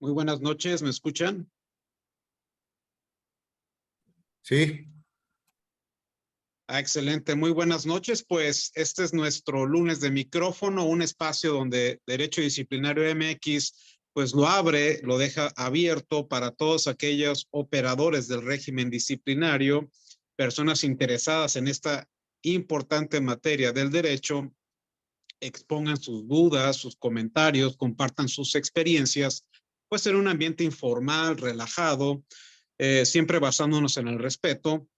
Muy buenas noches, ¿me escuchan? Sí. Excelente, muy buenas noches. Pues este es nuestro lunes de micrófono, un espacio donde Derecho Disciplinario MX pues lo abre, lo deja abierto para todos aquellos operadores del régimen disciplinario, personas interesadas en esta importante materia del derecho, expongan sus dudas, sus comentarios, compartan sus experiencias, pues en un ambiente informal, relajado, siempre basándonos en el respeto,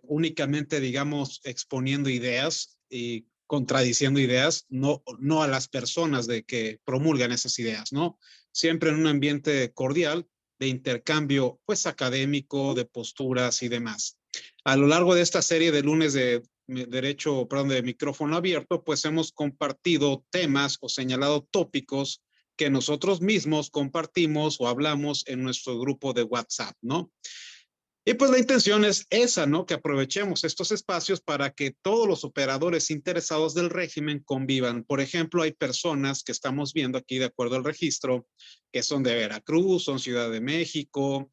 únicamente, digamos, exponiendo ideas y contradiciendo ideas, no a las personas de que promulgan esas ideas, ¿no? Siempre en un ambiente cordial de intercambio, pues académico, de posturas y demás. A lo largo de esta serie de lunes de derecho, perdón, de micrófono abierto, pues hemos compartido temas o señalado tópicos que nosotros mismos compartimos o hablamos en nuestro grupo de WhatsApp, ¿no? Y pues la intención es esa, ¿no? Que aprovechemos estos espacios para que todos los operadores interesados del régimen convivan. Por ejemplo, hay personas que estamos viendo aquí de acuerdo al registro, que son de Veracruz, son Ciudad de México,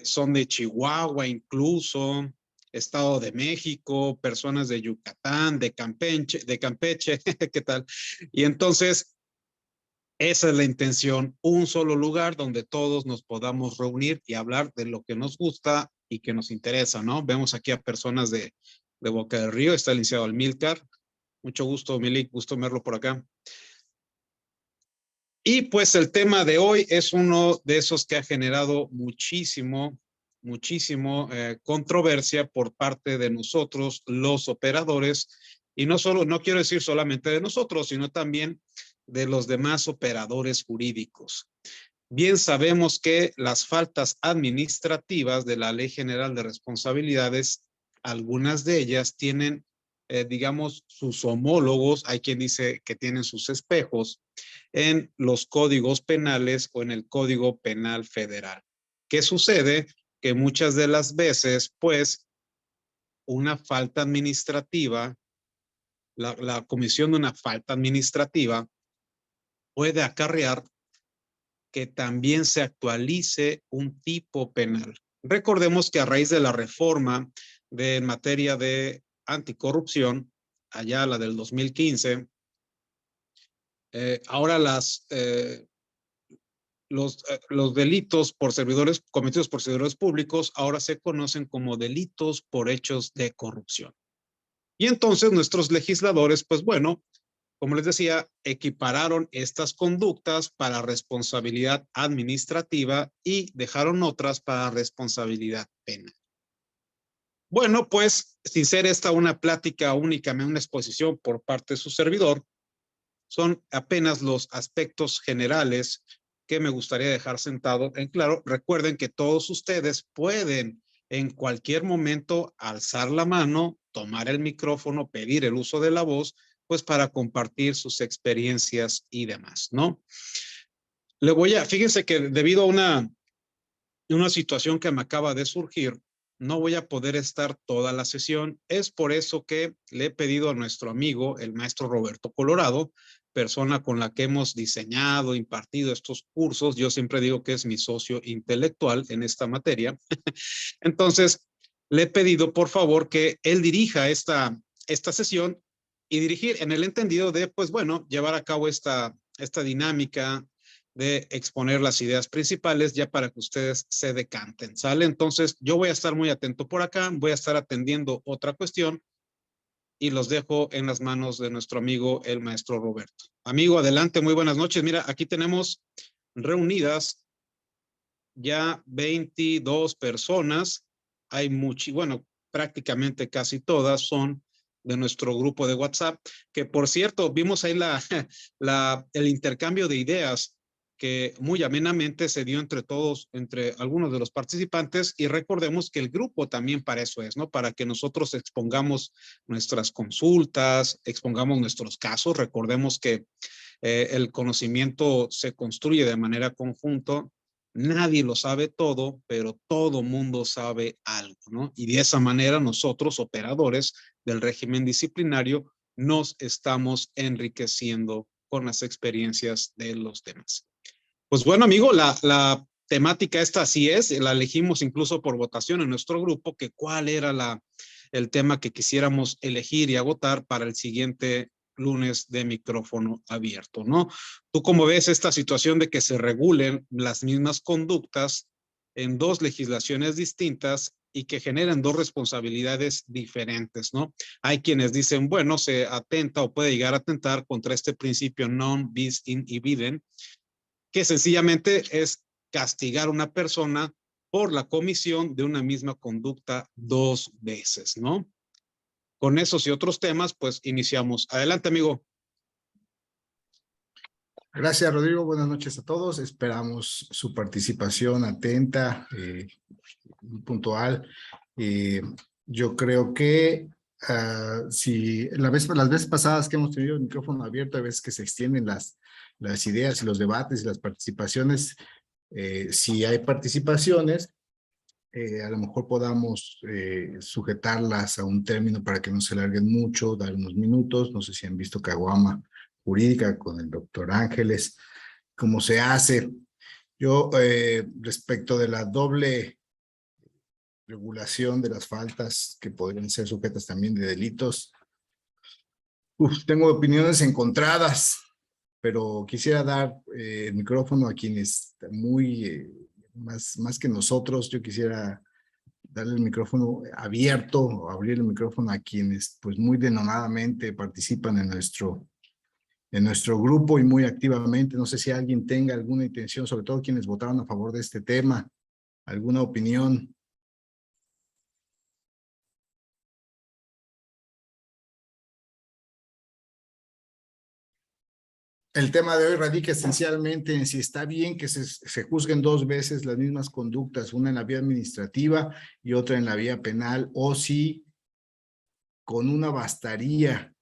son de Chihuahua incluso, Estado de México, personas de Yucatán, de Campeche, ¿qué tal? Y entonces esa es la intención, un solo lugar donde todos nos podamos reunir y hablar de lo que nos gusta y que nos interesa, ¿no? Vemos aquí a personas de Boca del Río, está el licenciado Almilcar. Mucho gusto, Milik, gusto verlo por acá. Y pues el tema de hoy es uno de esos que ha generado muchísimo controversia por parte de nosotros, los operadores, y no quiero decir solamente de nosotros, sino también de los demás operadores jurídicos. Bien sabemos que las faltas administrativas de la Ley General de Responsabilidades, algunas de ellas tienen, digamos, sus homólogos, hay quien dice que tienen sus espejos en los códigos penales o en el Código Penal Federal. ¿Qué sucede? Que muchas de las veces, pues, una falta administrativa, la comisión de una falta administrativa puede acarrear que también se actualice un tipo penal. Recordemos que a raíz de la reforma de materia de anticorrupción, allá la del 2015, ahora los delitos por servidores cometidos por servidores públicos ahora se conocen como delitos por hechos de corrupción. Y entonces nuestros legisladores, pues bueno, como les decía, equipararon estas conductas para responsabilidad administrativa y dejaron otras para responsabilidad penal. Bueno, pues sin ser esta una plática únicamente, una exposición por parte de su servidor, son apenas los aspectos generales que me gustaría dejar sentado en claro. Recuerden que todos ustedes pueden en cualquier momento alzar la mano, tomar el micrófono, pedir el uso de la voz, pues para compartir sus experiencias y demás, ¿no? Fíjense que debido a una situación que me acaba de surgir, no voy a poder estar toda la sesión. Es por eso que le he pedido a nuestro amigo, el maestro Roberto Colorado, persona con la que hemos diseñado, impartido estos cursos. Yo siempre digo que es mi socio intelectual en esta materia. Entonces, le he pedido, por favor, que él dirija esta sesión y dirigir en el entendido de, pues bueno, llevar a cabo esta dinámica de exponer las ideas principales ya para que ustedes se decanten, ¿sale? Entonces, yo voy a estar muy atento por acá, voy a estar atendiendo otra cuestión y los dejo en las manos de nuestro amigo, el maestro Roberto. Amigo, adelante, muy buenas noches. Mira, aquí tenemos reunidas ya 22 personas. Bueno, prácticamente casi todas son de nuestro grupo de WhatsApp, que por cierto, vimos ahí el intercambio de ideas que muy amenamente se dio entre todos, entre algunos de los participantes, y recordemos que el grupo también para eso es, ¿no? Para que nosotros expongamos nuestras consultas, expongamos nuestros casos. Recordemos que el conocimiento se construye de manera conjunta. Nadie lo sabe todo, pero todo mundo sabe algo, ¿no? Y de esa manera nosotros, operadores del régimen disciplinario, nos estamos enriqueciendo con las experiencias de los demás. Pues bueno, amigo, la temática esta así es, la elegimos incluso por votación en nuestro grupo, que cuál era el tema que quisiéramos elegir y agotar para el siguiente lunes de micrófono abierto, ¿no? ¿Tú cómo ves esta situación de que se regulen las mismas conductas en dos legislaciones distintas y que generen dos responsabilidades diferentes, ¿no? Hay quienes dicen, bueno, se atenta o puede llegar a atentar contra este principio non bis in idem, que sencillamente es castigar a una persona por la comisión de una misma conducta dos veces, ¿no? Con esos y otros temas, pues iniciamos. Adelante, amigo. Gracias, Rodrigo. Buenas noches a todos. Esperamos su participación atenta, puntual. Yo creo que si las veces pasadas que hemos tenido el micrófono abierto, hay veces que se extienden las ideas y los debates y las participaciones. Si hay participaciones, a lo mejor podamos sujetarlas a un término para que no se alarguen mucho, dar unos minutos. No sé si han visto Caguama Jurídica con el doctor Ángeles, cómo se hace. Yo, respecto de la doble regulación de las faltas que podrían ser sujetas también de delitos, tengo opiniones encontradas, pero quisiera dar el micrófono a quienes más que nosotros. Yo quisiera darle el micrófono abierto, o abrir el micrófono a quienes pues muy denodadamente participan en nuestro grupo y muy activamente. No sé si alguien tenga alguna intención, sobre todo quienes votaron a favor de este tema, alguna opinión. El tema de hoy radica esencialmente en si está bien que se juzguen dos veces las mismas conductas, una en la vía administrativa y otra en la vía penal, o si con una bastaría.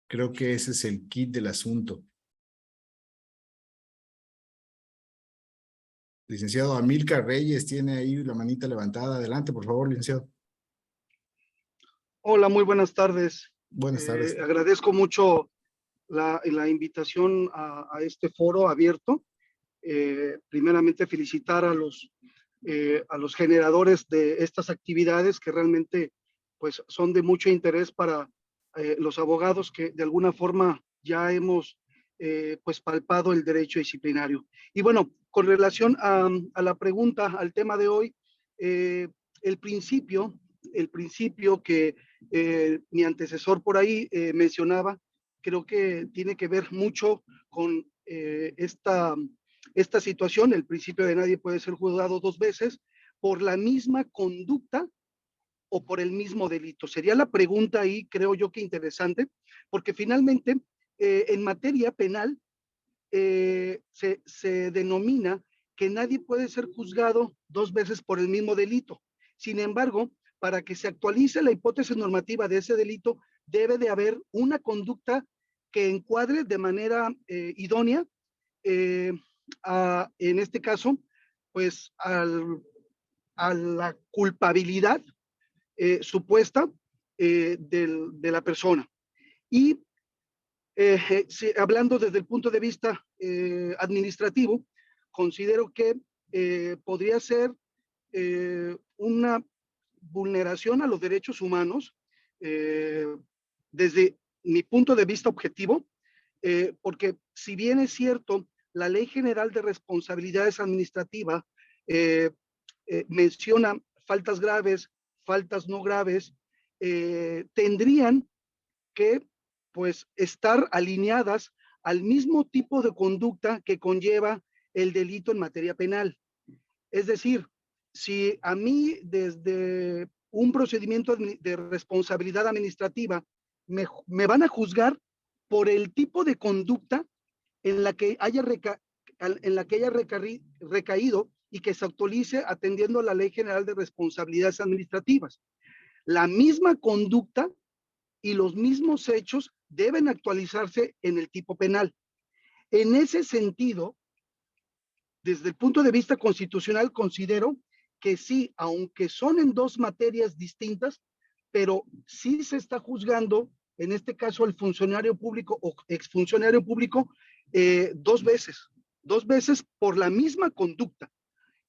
Creo que ese es el kit del asunto. Licenciado Amílcar Reyes tiene ahí la manita levantada. Adelante, por favor, licenciado. Hola, muy buenas tardes. Buenas tardes. Agradezco mucho la invitación a este foro abierto. Primeramente, felicitar a los generadores de estas actividades que realmente pues, son de mucho interés para los abogados que de alguna forma ya hemos pues palpado el derecho disciplinario. Y bueno, con relación a la pregunta, al tema de hoy, el principio que mi antecesor por ahí mencionaba, creo que tiene que ver mucho con esta situación, el principio de nadie puede ser juzgado dos veces por la misma conducta o por el mismo delito. Sería la pregunta ahí, creo yo que interesante, porque finalmente en materia penal se denomina que nadie puede ser juzgado dos veces por el mismo delito. Sin embargo, para que se actualice la hipótesis normativa de ese delito, debe de haber una conducta que encuadre de manera idónea, en este caso, pues a la culpabilidad supuesta de la persona. Y hablando desde el punto de vista administrativo, considero que podría ser una vulneración a los derechos humanos desde mi punto de vista objetivo, porque si bien es cierto, la Ley General de Responsabilidades Administrativas menciona faltas graves, faltas no graves, tendrían que pues estar alineadas al mismo tipo de conducta que conlleva el delito en materia penal. Es decir, si a mí desde un procedimiento de responsabilidad administrativa me van a juzgar por el tipo de conducta en la que haya recaído y que se actualice atendiendo a la Ley General de Responsabilidades Administrativas. La misma conducta y los mismos hechos deben actualizarse en el tipo penal. En ese sentido, desde el punto de vista constitucional, considero que sí, aunque son en dos materias distintas, pero sí se está juzgando, en este caso, el funcionario público o exfuncionario público dos veces. 2 veces por la misma conducta.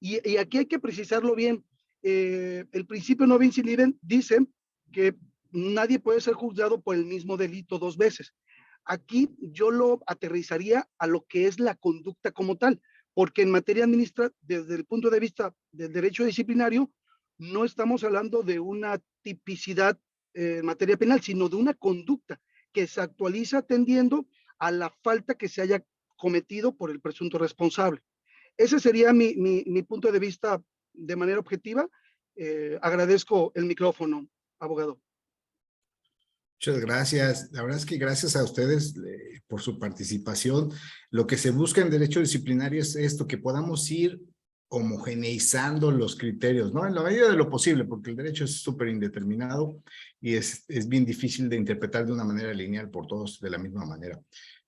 Y aquí hay que precisarlo bien. El principio no bis in idem dice que nadie puede ser juzgado por el mismo delito 2 veces. Aquí yo lo aterrizaría a lo que es la conducta como tal, porque en materia administrativa, desde el punto de vista del derecho disciplinario, no estamos hablando de una tipicidad en materia penal, sino de una conducta que se actualiza atendiendo a la falta que se haya cometido por el presunto responsable. Ese sería mi punto de vista de manera objetiva. Agradezco el micrófono, abogado. Muchas gracias. La verdad es que gracias a ustedes por su participación. Lo que se busca en derecho disciplinario es esto, que podamos ir homogeneizando los criterios, ¿no? En la medida de lo posible, porque el derecho es súper indeterminado y es bien difícil de interpretar de una manera lineal por todos de la misma manera.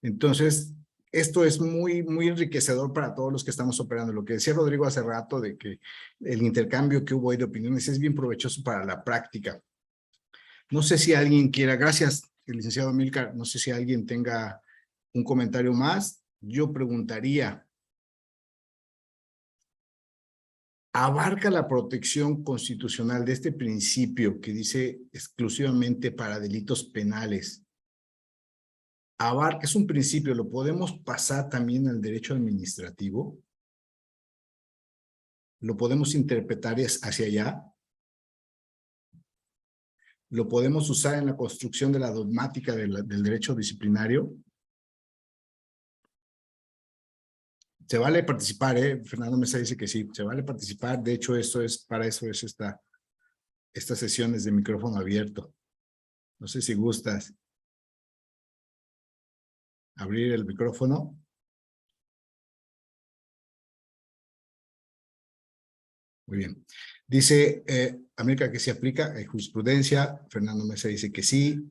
Entonces, esto es muy enriquecedor para todos los que estamos operando. Lo que decía Rodrigo hace rato de que el intercambio que hubo ahí de opiniones es bien provechoso para la práctica. No sé si alguien quiera, gracias, el licenciado Amílcar, no sé si alguien tenga un comentario más. Yo preguntaría, ¿abarca la protección constitucional de este principio que dice exclusivamente para delitos penales? ¿Abarca, es un principio, lo podemos pasar también al derecho administrativo? ¿Lo podemos interpretar hacia allá? ¿Lo podemos usar en la construcción de la dogmática del derecho disciplinario? Se vale participar, Fernando Mesa dice que sí, se vale participar. De hecho, para eso es estas sesiones de micrófono abierto. No sé si gustas abrir el micrófono. Muy bien. Dice América que se aplica jurisprudencia. Fernando Mesa dice que sí.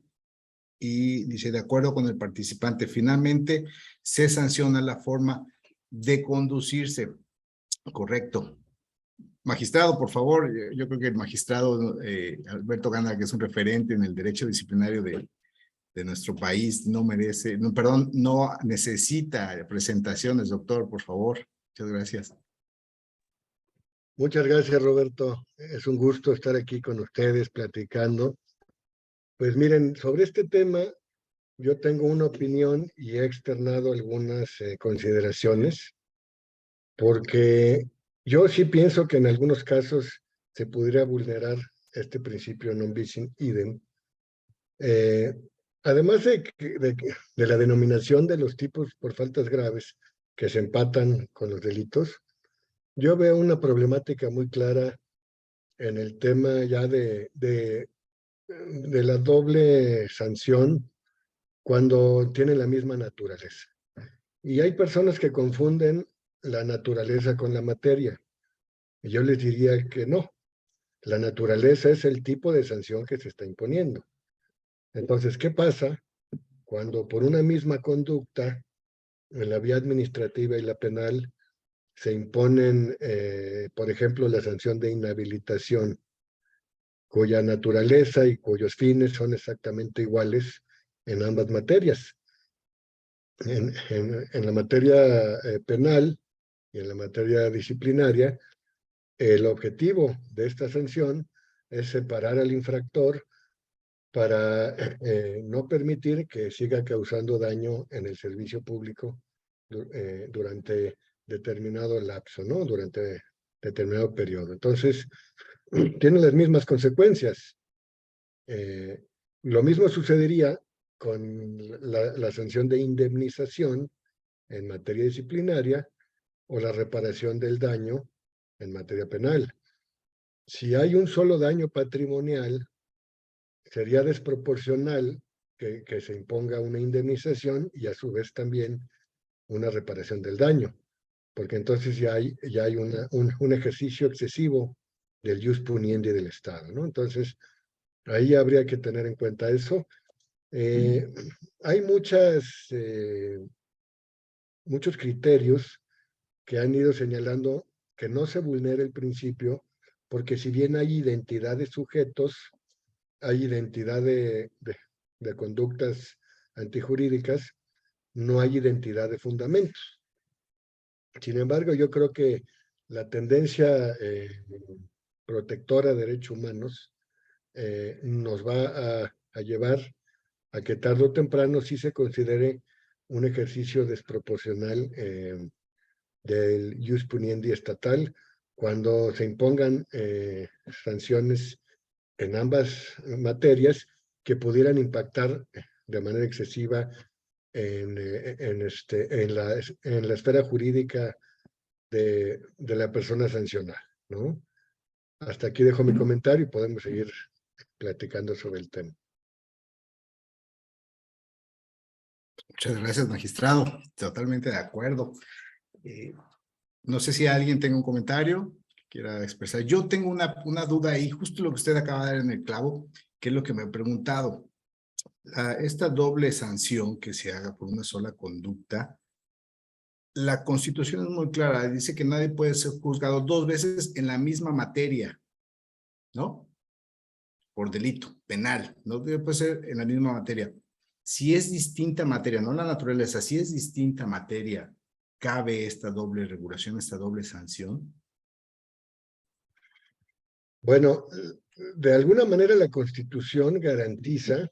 Y dice, de acuerdo con el participante, finalmente se sanciona la forma de conducirse. Correcto. Magistrado, por favor, yo creo que el magistrado Alberto Gándara, que es un referente en el derecho disciplinario de nuestro país, no merece, no, perdón, no necesita presentaciones, doctor, por favor. Muchas gracias. Muchas gracias, Roberto. Es un gusto estar aquí con ustedes platicando. Pues miren, sobre este tema, yo tengo una opinión y he externado algunas consideraciones, porque yo sí pienso que en algunos casos se podría vulnerar este principio non bis in idem. Además de la denominación de los tipos por faltas graves que se empatan con los delitos, yo veo una problemática muy clara en el tema ya de la doble sanción cuando tienen la misma naturaleza. Y hay personas que confunden la naturaleza con la materia. Y yo les diría que no. La naturaleza es el tipo de sanción que se está imponiendo. Entonces, ¿qué pasa cuando por una misma conducta, en la vía administrativa y la penal, se imponen, por ejemplo, la sanción de inhabilitación, cuya naturaleza y cuyos fines son exactamente iguales en ambas materias? En la materia penal y en la materia disciplinaria, el objetivo de esta sanción es separar al infractor para no permitir que siga causando daño en el servicio público durante determinado lapso, ¿no? Durante determinado periodo. Entonces, tiene las mismas consecuencias. Lo mismo sucedería con la sanción de indemnización en materia disciplinaria o la reparación del daño en materia penal. Si hay un solo daño patrimonial, sería desproporcional que se imponga una indemnización y a su vez también una reparación del daño, porque entonces ya hay un ejercicio excesivo del ius puniendi del Estado, ¿no? Entonces, ahí habría que tener en cuenta eso. Hay muchos criterios que han ido señalando que no se vulnera el principio, porque si bien hay identidad de sujetos, hay identidad de conductas antijurídicas, no hay identidad de fundamentos. Sin embargo, yo creo que la tendencia protectora de derechos humanos nos va a llevar a que tarde o temprano sí se considere un ejercicio desproporcional del ius puniendi estatal cuando se impongan sanciones en ambas materias que pudieran impactar de manera excesiva en la esfera jurídica de la persona sancionada, ¿no? Hasta aquí dejo mi comentario y podemos seguir platicando sobre el tema. Muchas gracias, magistrado. Totalmente de acuerdo. No sé si alguien tenga un comentario que quiera expresar. Yo tengo una duda ahí, justo lo que usted acaba de dar en el clavo, que es lo que me he preguntado. Esta doble sanción que se haga por una sola conducta, la Constitución es muy clara, dice que nadie puede ser juzgado 2 veces en la misma materia, ¿no? Por delito penal, no puede ser en la misma materia. Si es distinta materia, no la naturaleza, si es distinta materia, ¿cabe esta doble regulación, esta doble sanción? Bueno, de alguna manera la Constitución garantiza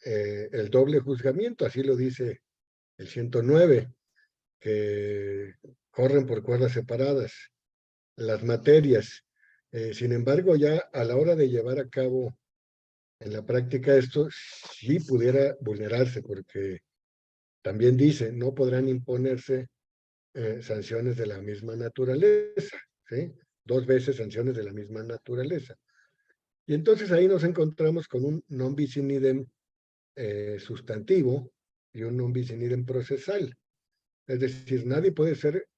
el doble juzgamiento, así lo dice el 109, que corren por cuerdas separadas las materias. Sin embargo, ya a la hora de llevar a cabo en la práctica esto, sí pudiera vulnerarse, porque también dice, no podrán imponerse sanciones de la misma naturaleza, ¿sí? 2 veces sanciones de la misma naturaleza. Y entonces ahí nos encontramos con un non bis in idem sustantivo y un non bis in idem procesal. Es decir, nadie puede ser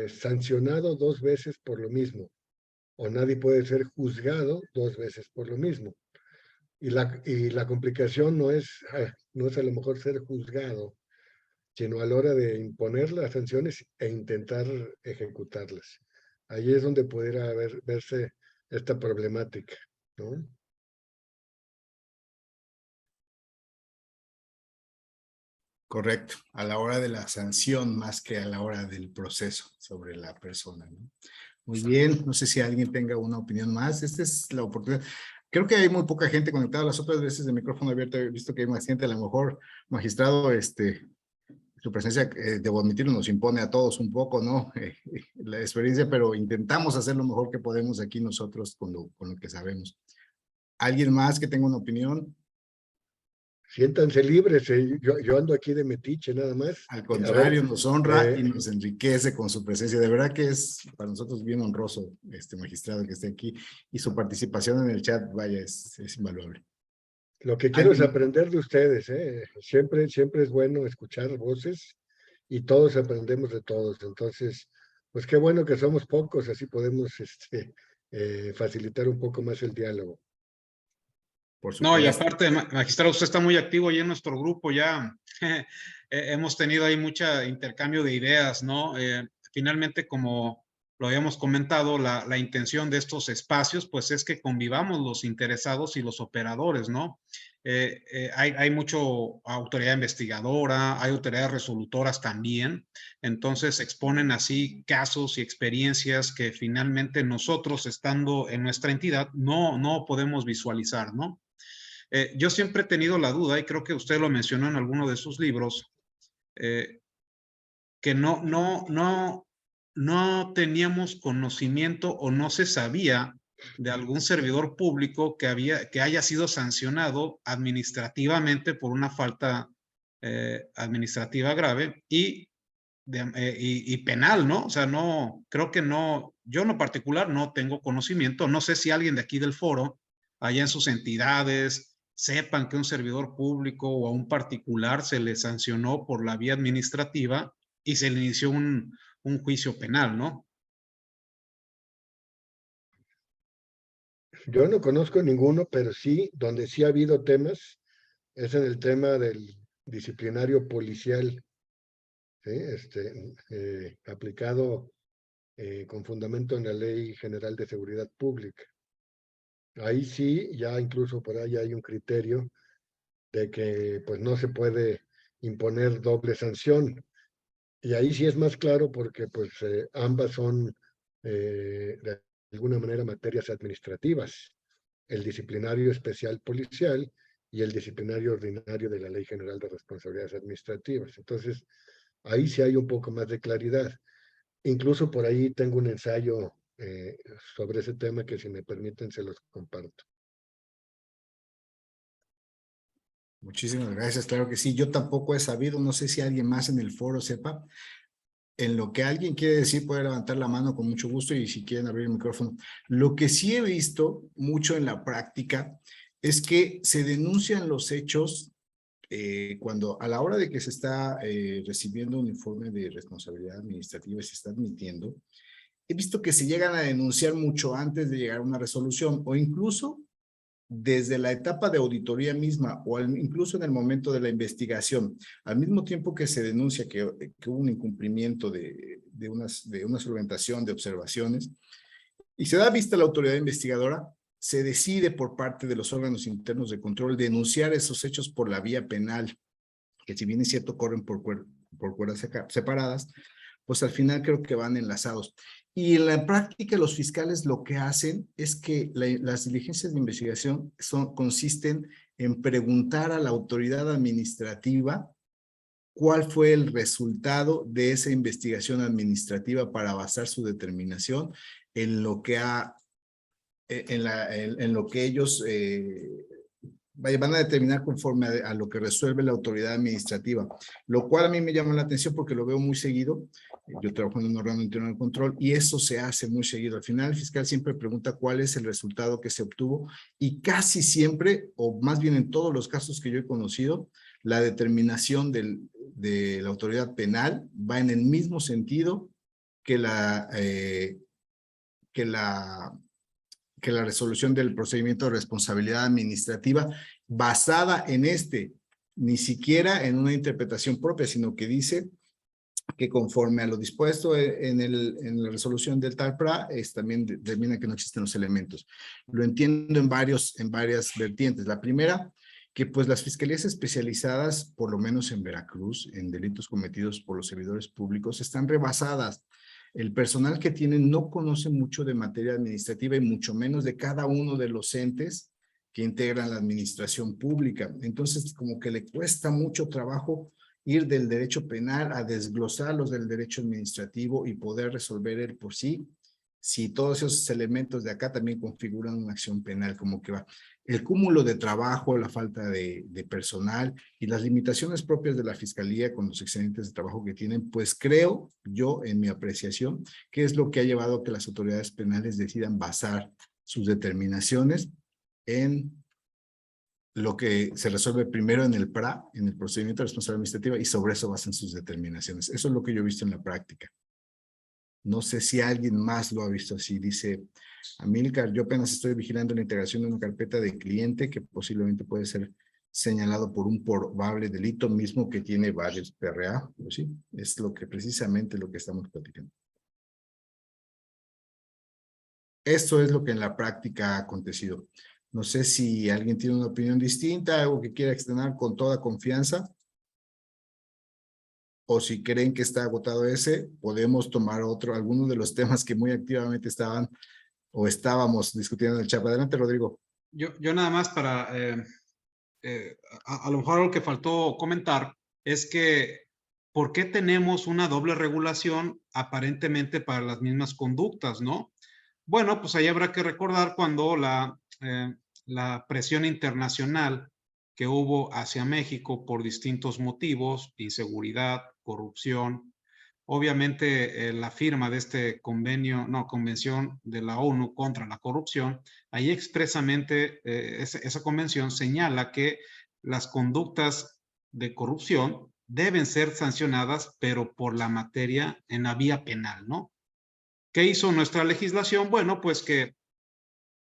sancionado 2 veces por lo mismo, o nadie puede ser juzgado 2 veces por lo mismo. Y la complicación no es a lo mejor ser juzgado, sino a la hora de imponer las sanciones e intentar ejecutarlas. Ahí es donde pudiera verse esta problemática, ¿no? Correcto, a la hora de la sanción más que a la hora del proceso sobre la persona, ¿no? Muy bien, no sé si alguien tenga una opinión más. Esta es la oportunidad. Creo que hay muy poca gente conectada. Las otras veces de micrófono abierto he visto que hay más gente. A lo mejor, magistrado, su presencia, debo admitirlo, nos impone a todos un poco, ¿no? La experiencia, pero intentamos hacer lo mejor que podemos aquí nosotros con lo que sabemos. ¿Alguien más que tenga una opinión? Siéntanse libres, yo ando aquí de metiche nada más. Al A contrario, ver, nos honra y nos enriquece con su presencia. De verdad que es para nosotros bien honroso, magistrado, que esté aquí, y su participación en el chat, vaya, es invaluable. lo que quiero es aprender de ustedes, ¿eh? Siempre es bueno escuchar voces y todos aprendemos de todos. Entonces, pues qué bueno que somos pocos, así podemos facilitar un poco más el diálogo. Por No, y supuesto. aparte, magistrado, usted está muy activo ahí en nuestro grupo, ya hemos tenido ahí mucho intercambio de ideas, ¿no? Finalmente, como lo habíamos comentado, la intención de estos espacios, pues es que convivamos los interesados y los operadores, ¿no? Hay mucho autoridad investigadora, hay autoridades resolutoras también, entonces exponen así casos y experiencias que finalmente nosotros, estando en nuestra entidad, no podemos visualizar, ¿no? Yo siempre he tenido la duda, y creo que usted lo mencionó en alguno de sus libros, que no teníamos conocimiento o no se sabía de algún servidor público que haya sido sancionado administrativamente por una falta administrativa grave y penal, ¿no? O sea, no, creo que no, yo en lo particular no tengo conocimiento, no sé si alguien de aquí del foro, allá en sus entidades, sepan que un servidor público o a un particular se le sancionó por la vía administrativa y se le inició un juicio penal, ¿no? Yo no conozco ninguno, pero sí, donde sí ha habido temas, es en el tema del disciplinario policial, ¿sí? Aplicado con fundamento en la Ley General de Seguridad Pública. Ahí sí, ya incluso por ahí hay un criterio de que pues no se puede imponer doble sanción. Y ahí sí es más claro porque pues ambas son de alguna manera materias administrativas, el disciplinario especial policial y el disciplinario ordinario de la Ley General de Responsabilidades Administrativas. Entonces, ahí sí hay un poco más de claridad. Incluso por ahí tengo un ensayo sobre ese tema que si me permiten se los comparto. Muchísimas gracias, claro que sí. Yo tampoco he sabido, no sé si alguien más en el foro sepa. En lo que alguien quiere decir, puede levantar la mano con mucho gusto y si quieren abrir el micrófono. Lo que sí he visto mucho en la práctica es que se denuncian los hechos cuando a la hora de que se está recibiendo un informe de responsabilidad administrativa y se está admitiendo, he visto que se llegan a denunciar mucho antes de llegar a una resolución o incluso desde la etapa de auditoría misma o incluso en el momento de la investigación, al mismo tiempo que se denuncia que hubo un incumplimiento de una solventación de observaciones y se da vista a la autoridad investigadora, se decide por parte de los órganos internos de control denunciar esos hechos por la vía penal, que si bien es cierto corren por cuerdas separadas, pues al final creo que van enlazados. Y en la práctica los fiscales lo que hacen es que las diligencias de investigación consisten en preguntar a la autoridad administrativa cuál fue el resultado de esa investigación administrativa para basar su determinación en lo que en lo que ellos van a determinar conforme a lo que resuelve la autoridad administrativa, lo cual a mí me llama la atención porque lo veo muy seguido. Yo trabajo en un órgano interno de control y eso se hace muy seguido. Al final el fiscal siempre pregunta cuál es el resultado que se obtuvo y casi siempre, o más bien en todos los casos que yo he conocido, la determinación de la autoridad penal va en el mismo sentido que la resolución del procedimiento de responsabilidad administrativa basada en ni siquiera en una interpretación propia, sino que dice que conforme a lo dispuesto en la resolución del TALPRA, también determina que no existen los elementos. Lo entiendo en varias vertientes. La primera, que pues las fiscalías especializadas, por lo menos en Veracruz, en delitos cometidos por los servidores públicos, están rebasadas. El personal que tienen no conoce mucho de materia administrativa y mucho menos de cada uno de los entes que integran la administración pública. Entonces, como que le cuesta mucho trabajo ir del derecho penal a desglosar los del derecho administrativo y poder resolver el por sí, si todos esos elementos de acá también configuran una acción penal, como que va. El cúmulo de trabajo, la falta de personal y las limitaciones propias de la fiscalía con los excedentes de trabajo que tienen, pues creo yo, en mi apreciación, que es lo que ha llevado a que las autoridades penales decidan basar sus determinaciones en lo que se resuelve primero en el PRA, en el procedimiento de responsabilidad administrativa, y sobre eso basan sus determinaciones. Eso es lo que yo he visto en la práctica. No sé si alguien más lo ha visto así. Dice Amílcar, yo apenas estoy vigilando la integración de una carpeta de cliente que posiblemente puede ser señalado por un probable delito mismo que tiene varios PRA. Pues sí, es precisamente lo que estamos platicando. Esto es lo que en la práctica ha acontecido. No sé si alguien tiene una opinión distinta, algo que quiera externar con toda confianza. O si creen que está agotado ese, podemos tomar alguno de los temas que muy activamente estábamos discutiendo en el chat. Adelante, Rodrigo. Yo nada más para, a lo mejor algo que faltó comentar es que, ¿por qué tenemos una doble regulación aparentemente para las mismas conductas, no? Bueno, pues ahí habrá que recordar cuando la presión internacional que hubo hacia México por distintos motivos, inseguridad, corrupción, obviamente la firma de este convención de la ONU contra la corrupción, ahí expresamente esa convención señala que las conductas de corrupción deben ser sancionadas, pero por la materia en la vía penal, ¿no? ¿Qué hizo nuestra legislación? Bueno, pues que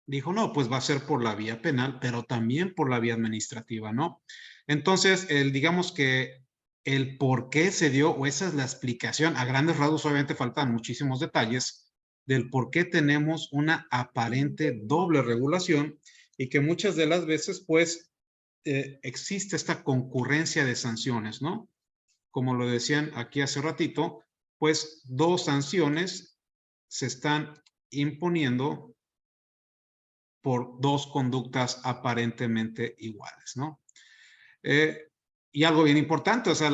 dijo, no, pues va a ser por la vía penal, pero también por la vía administrativa, ¿no? Entonces, digamos que el por qué se dio, o esa es la explicación, a grandes rasgos obviamente faltan muchísimos detalles, del por qué tenemos una aparente doble regulación y que muchas de las veces, pues, existe esta concurrencia de sanciones, ¿no? como lo decían aquí hace ratito, pues 2 sanciones se están imponiendo por 2 conductas aparentemente iguales, ¿no? Y algo bien importante, o sea,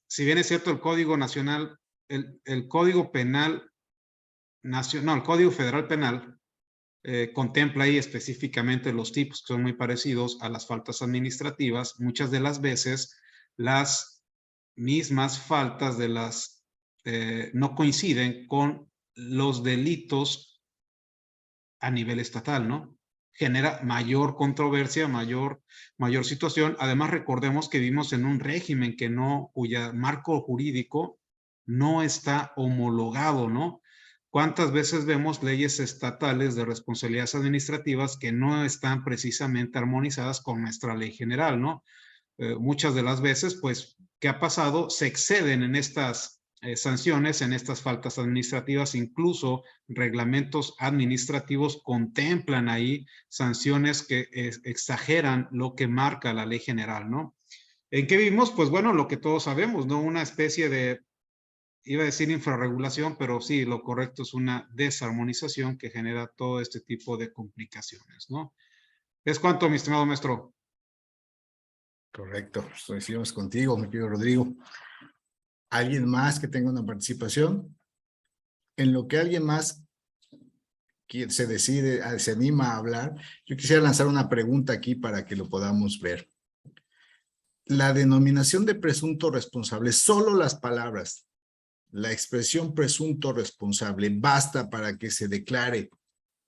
si bien es cierto el Código Nacional, el Código Penal Nacional, no, el Código Federal Penal contempla ahí específicamente los tipos que son muy parecidos a las faltas administrativas. Muchas de las veces las mismas faltas de no coinciden con los delitos a nivel estatal, ¿no? Genera mayor controversia, mayor situación. Además, recordemos que vivimos en un régimen cuya marco jurídico no está homologado, ¿no? ¿Cuántas veces vemos leyes estatales de responsabilidades administrativas que no están precisamente armonizadas con nuestra ley general, ¿no? Muchas de las veces, pues, ¿qué ha pasado? Se exceden en estas sanciones, en estas faltas administrativas, incluso reglamentos administrativos contemplan ahí sanciones que exageran lo que marca la ley general, ¿no? ¿En qué vivimos? Pues bueno, lo que todos sabemos, ¿no? Una especie de, iba a decir infrarregulación, pero sí, lo correcto es una desarmonización que genera todo este tipo de complicaciones, ¿no? ¿Es cuánto, mi estimado maestro? Correcto, coincidimos contigo, mi querido Rodrigo. ¿Alguien más que tenga una participación? En lo que alguien más se decide, se anima a hablar, yo quisiera lanzar una pregunta aquí para que lo podamos ver. La denominación de presunto responsable, solo las palabras, la expresión presunto responsable, basta para que se declare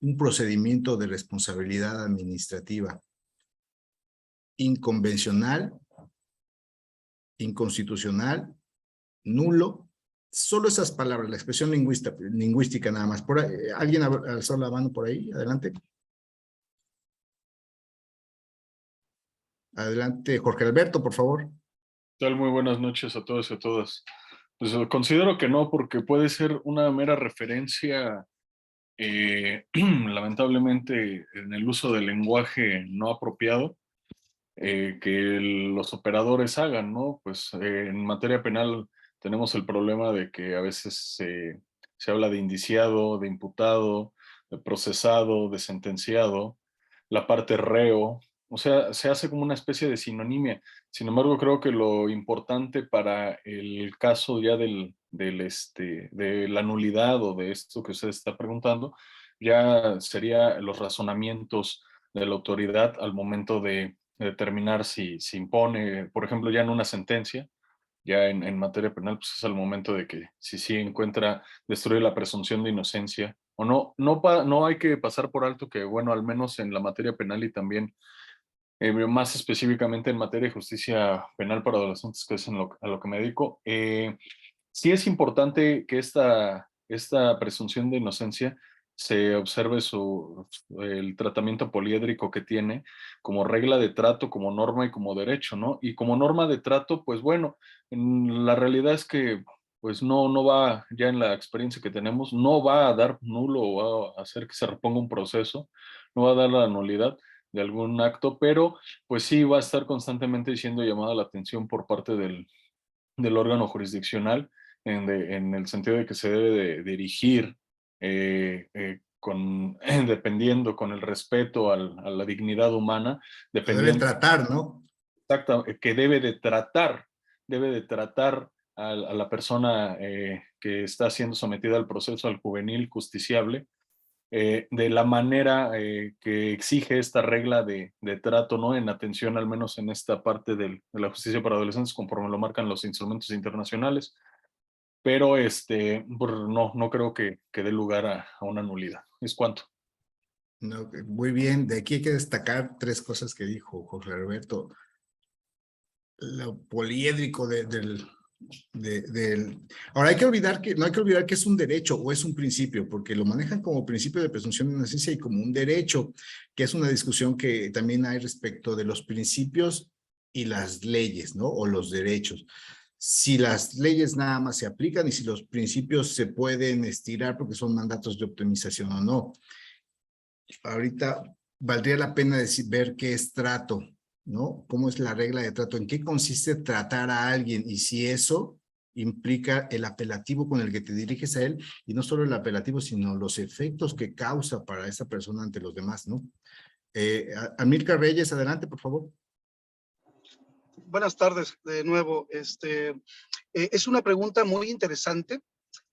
un procedimiento de responsabilidad administrativa inconvencional, inconstitucional, nulo. Solo esas palabras, la expresión lingüística nada más. Por ahí, ¿alguien alzó la mano por ahí? Adelante. Adelante, Jorge Alberto, por favor. ¿Qué tal? Muy buenas noches a todos y a todas. Pues considero que no, porque puede ser una mera referencia, lamentablemente, en el uso del lenguaje no apropiado, que los operadores hagan, ¿no? Pues en materia penal tenemos el problema de que a veces se habla de indiciado, de imputado, de procesado, de sentenciado, la parte reo, o sea, se hace como una especie de sinonimia. Sin embargo, creo que lo importante para el caso ya de la nulidad o de esto que usted está preguntando, ya sería los razonamientos de la autoridad al momento de determinar si impone, por ejemplo, ya en una sentencia, ya en materia penal, pues es al momento de que si encuentra destruir la presunción de inocencia o no. No hay que pasar por alto que, bueno, al menos en la materia penal y también más específicamente en materia de justicia penal para adolescentes, que es a lo que me dedico, sí es importante que esta presunción de inocencia se observe el tratamiento poliédrico que tiene como regla de trato, como norma y como derecho, ¿no? Y como norma de trato, pues bueno, la realidad es que pues no va, ya en la experiencia que tenemos, no va a dar nulo o va a hacer que se reponga un proceso, no va a dar la nulidad de algún acto, pero pues sí va a estar constantemente siendo llamada la atención por parte del órgano jurisdiccional en el sentido de que se debe de dirigir dependiendo con el respeto a la dignidad humana, Debe dependiendo, tratar, ¿no? exacto, que debe de tratar a la persona que está siendo sometida al proceso, al juvenil justiciable, de la manera que exige esta regla de trato, ¿no? En atención, al menos en esta parte de la justicia para adolescentes, conforme lo marcan los instrumentos internacionales. Pero no creo que dé lugar a una nulidad. ¿Es cuánto? No, muy bien, de aquí hay que destacar 3 cosas que dijo Jorge Alberto. Lo poliédrico Ahora no hay que olvidar que es un derecho o es un principio, porque lo manejan como principio de presunción de inocencia y como un derecho, que es una discusión que también hay respecto de los principios y las leyes, ¿no? O los derechos. Si las leyes nada más se aplican y si los principios se pueden estirar porque son mandatos de optimización o no. Ahorita valdría la pena ver qué es trato. ¿no? ¿Cómo es la regla de trato? ¿En qué consiste tratar a alguien? Y si eso implica el apelativo con el que te diriges a él, y no solo el apelativo, sino los efectos que causa para esa persona ante los demás, ¿no? Amílcar Reyes, adelante, por favor. Buenas tardes de nuevo. Es una pregunta muy interesante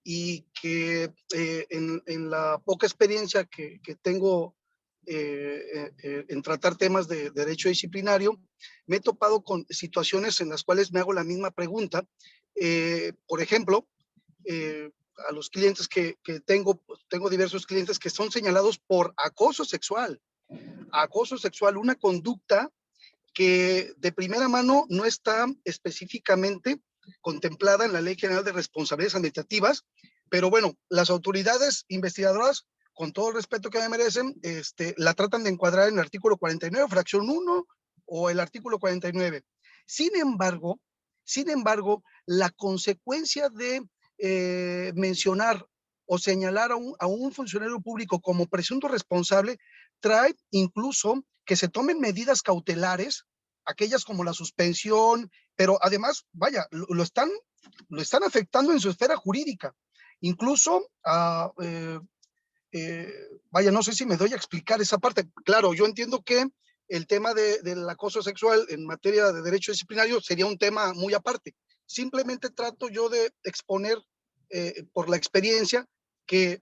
y que en la poca experiencia que tengo en tratar temas de derecho disciplinario, me he topado con situaciones en las cuales me hago la misma pregunta. Por ejemplo, a los clientes que tengo diversos clientes que son señalados por acoso sexual, una conducta que de primera mano no está específicamente contemplada en la Ley General de Responsabilidades Administrativas, pero bueno, las autoridades investigadoras, con todo el respeto que me merecen, la tratan de encuadrar en el artículo 49, fracción 1, o el artículo 49. Sin embargo, la consecuencia de mencionar o señalar a un funcionario público como presunto responsable trae incluso que se tomen medidas cautelares, aquellas como la suspensión, pero además, vaya, lo están afectando en su esfera jurídica. Incluso, vaya, no sé si me doy a explicar esa parte. Claro, yo entiendo que el tema del acoso sexual en materia de derecho disciplinario sería un tema muy aparte. Simplemente trato yo de exponer por la experiencia que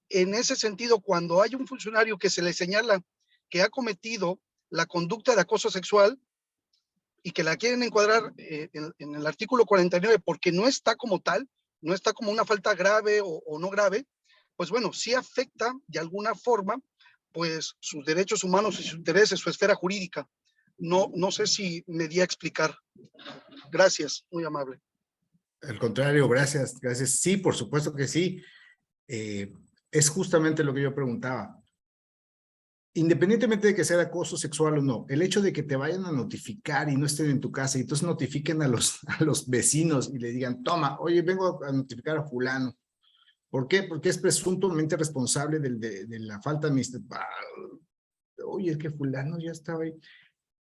en ese sentido, cuando hay un funcionario que se le señala que ha cometido la conducta de acoso sexual y que la quieren encuadrar en el artículo 49 porque no está como tal, no está como una falta grave o no grave, pues bueno, sí afecta de alguna forma pues sus derechos humanos y sus intereses, su esfera jurídica. No sé si me di a explicar. Gracias, muy amable. Al contrario, gracias, gracias. Sí, por supuesto que sí. Es justamente lo que yo preguntaba. Independientemente de que sea acoso sexual o no, el hecho de que te vayan a notificar y no estén en tu casa y entonces notifiquen a los vecinos y le digan, toma, oye, vengo a notificar a fulano. ¿Por qué? Porque es presuntamente responsable de la falta de oye, es que fulano ya estaba ahí.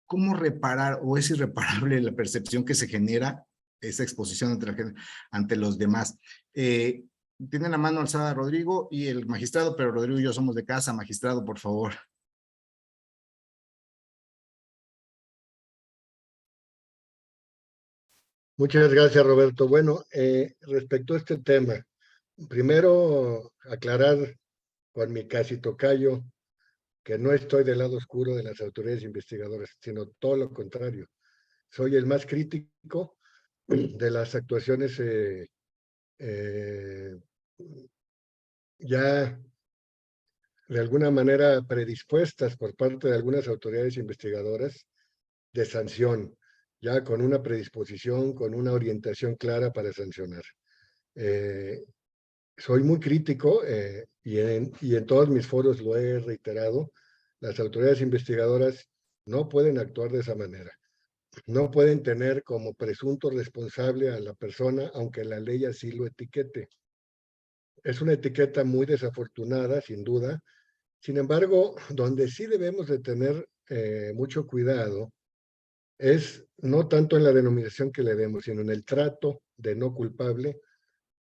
¿Cómo reparar o es irreparable la percepción que se genera esa exposición ante los demás? Tiene la mano alzada Rodrigo y el magistrado, pero Rodrigo y yo somos de casa. Magistrado, por favor. Muchas gracias, Roberto. Bueno, respecto a este tema, primero aclarar con mi casi tocayo que no estoy del lado oscuro de las autoridades investigadoras, sino todo lo contrario. Soy el más crítico de las actuaciones ya de alguna manera predispuestas por parte de algunas autoridades investigadoras de sanción, ya con una predisposición, con una orientación clara para sancionar. Soy muy crítico y en todos mis foros lo he reiterado, las autoridades investigadoras no pueden actuar de esa manera. No pueden tener como presunto responsable a la persona, aunque la ley así lo etiquete. Es una etiqueta muy desafortunada, sin duda. Sin embargo, donde sí debemos de tener mucho cuidado es no tanto en la denominación que le demos, sino en el trato de no culpable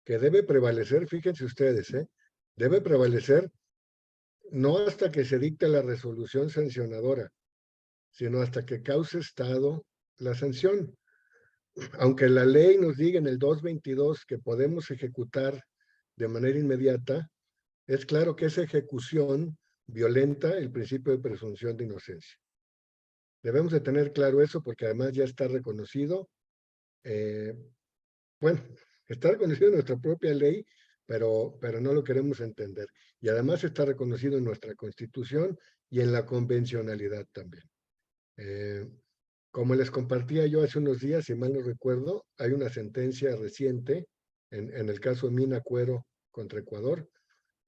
que debe prevalecer, fíjense ustedes, debe prevalecer no hasta que se dicte la resolución sancionadora, sino hasta que cause estado la sanción. Aunque la ley nos diga en el 222 que podemos ejecutar de manera inmediata, es claro que esa ejecución violenta el principio de presunción de inocencia. Debemos de tener claro eso porque además ya está reconocido, bueno, está reconocido en nuestra propia ley, pero no lo queremos entender. Y además está reconocido en nuestra Constitución y en la convencionalidad también. Como les compartía yo hace unos días, si mal no recuerdo, hay una sentencia reciente en el caso de Mina Cuero contra Ecuador,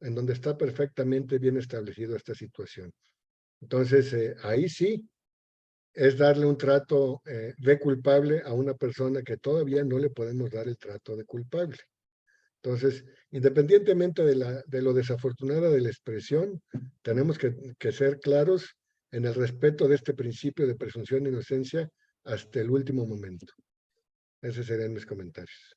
en donde está perfectamente bien establecido esta situación. Entonces, ahí sí es darle un trato de culpable a una persona que todavía no le podemos dar el trato de culpable. Entonces, independientemente de lo desafortunada de la expresión, tenemos que ser claros en el respeto de este principio de presunción de inocencia hasta el último momento. Esos serían mis comentarios.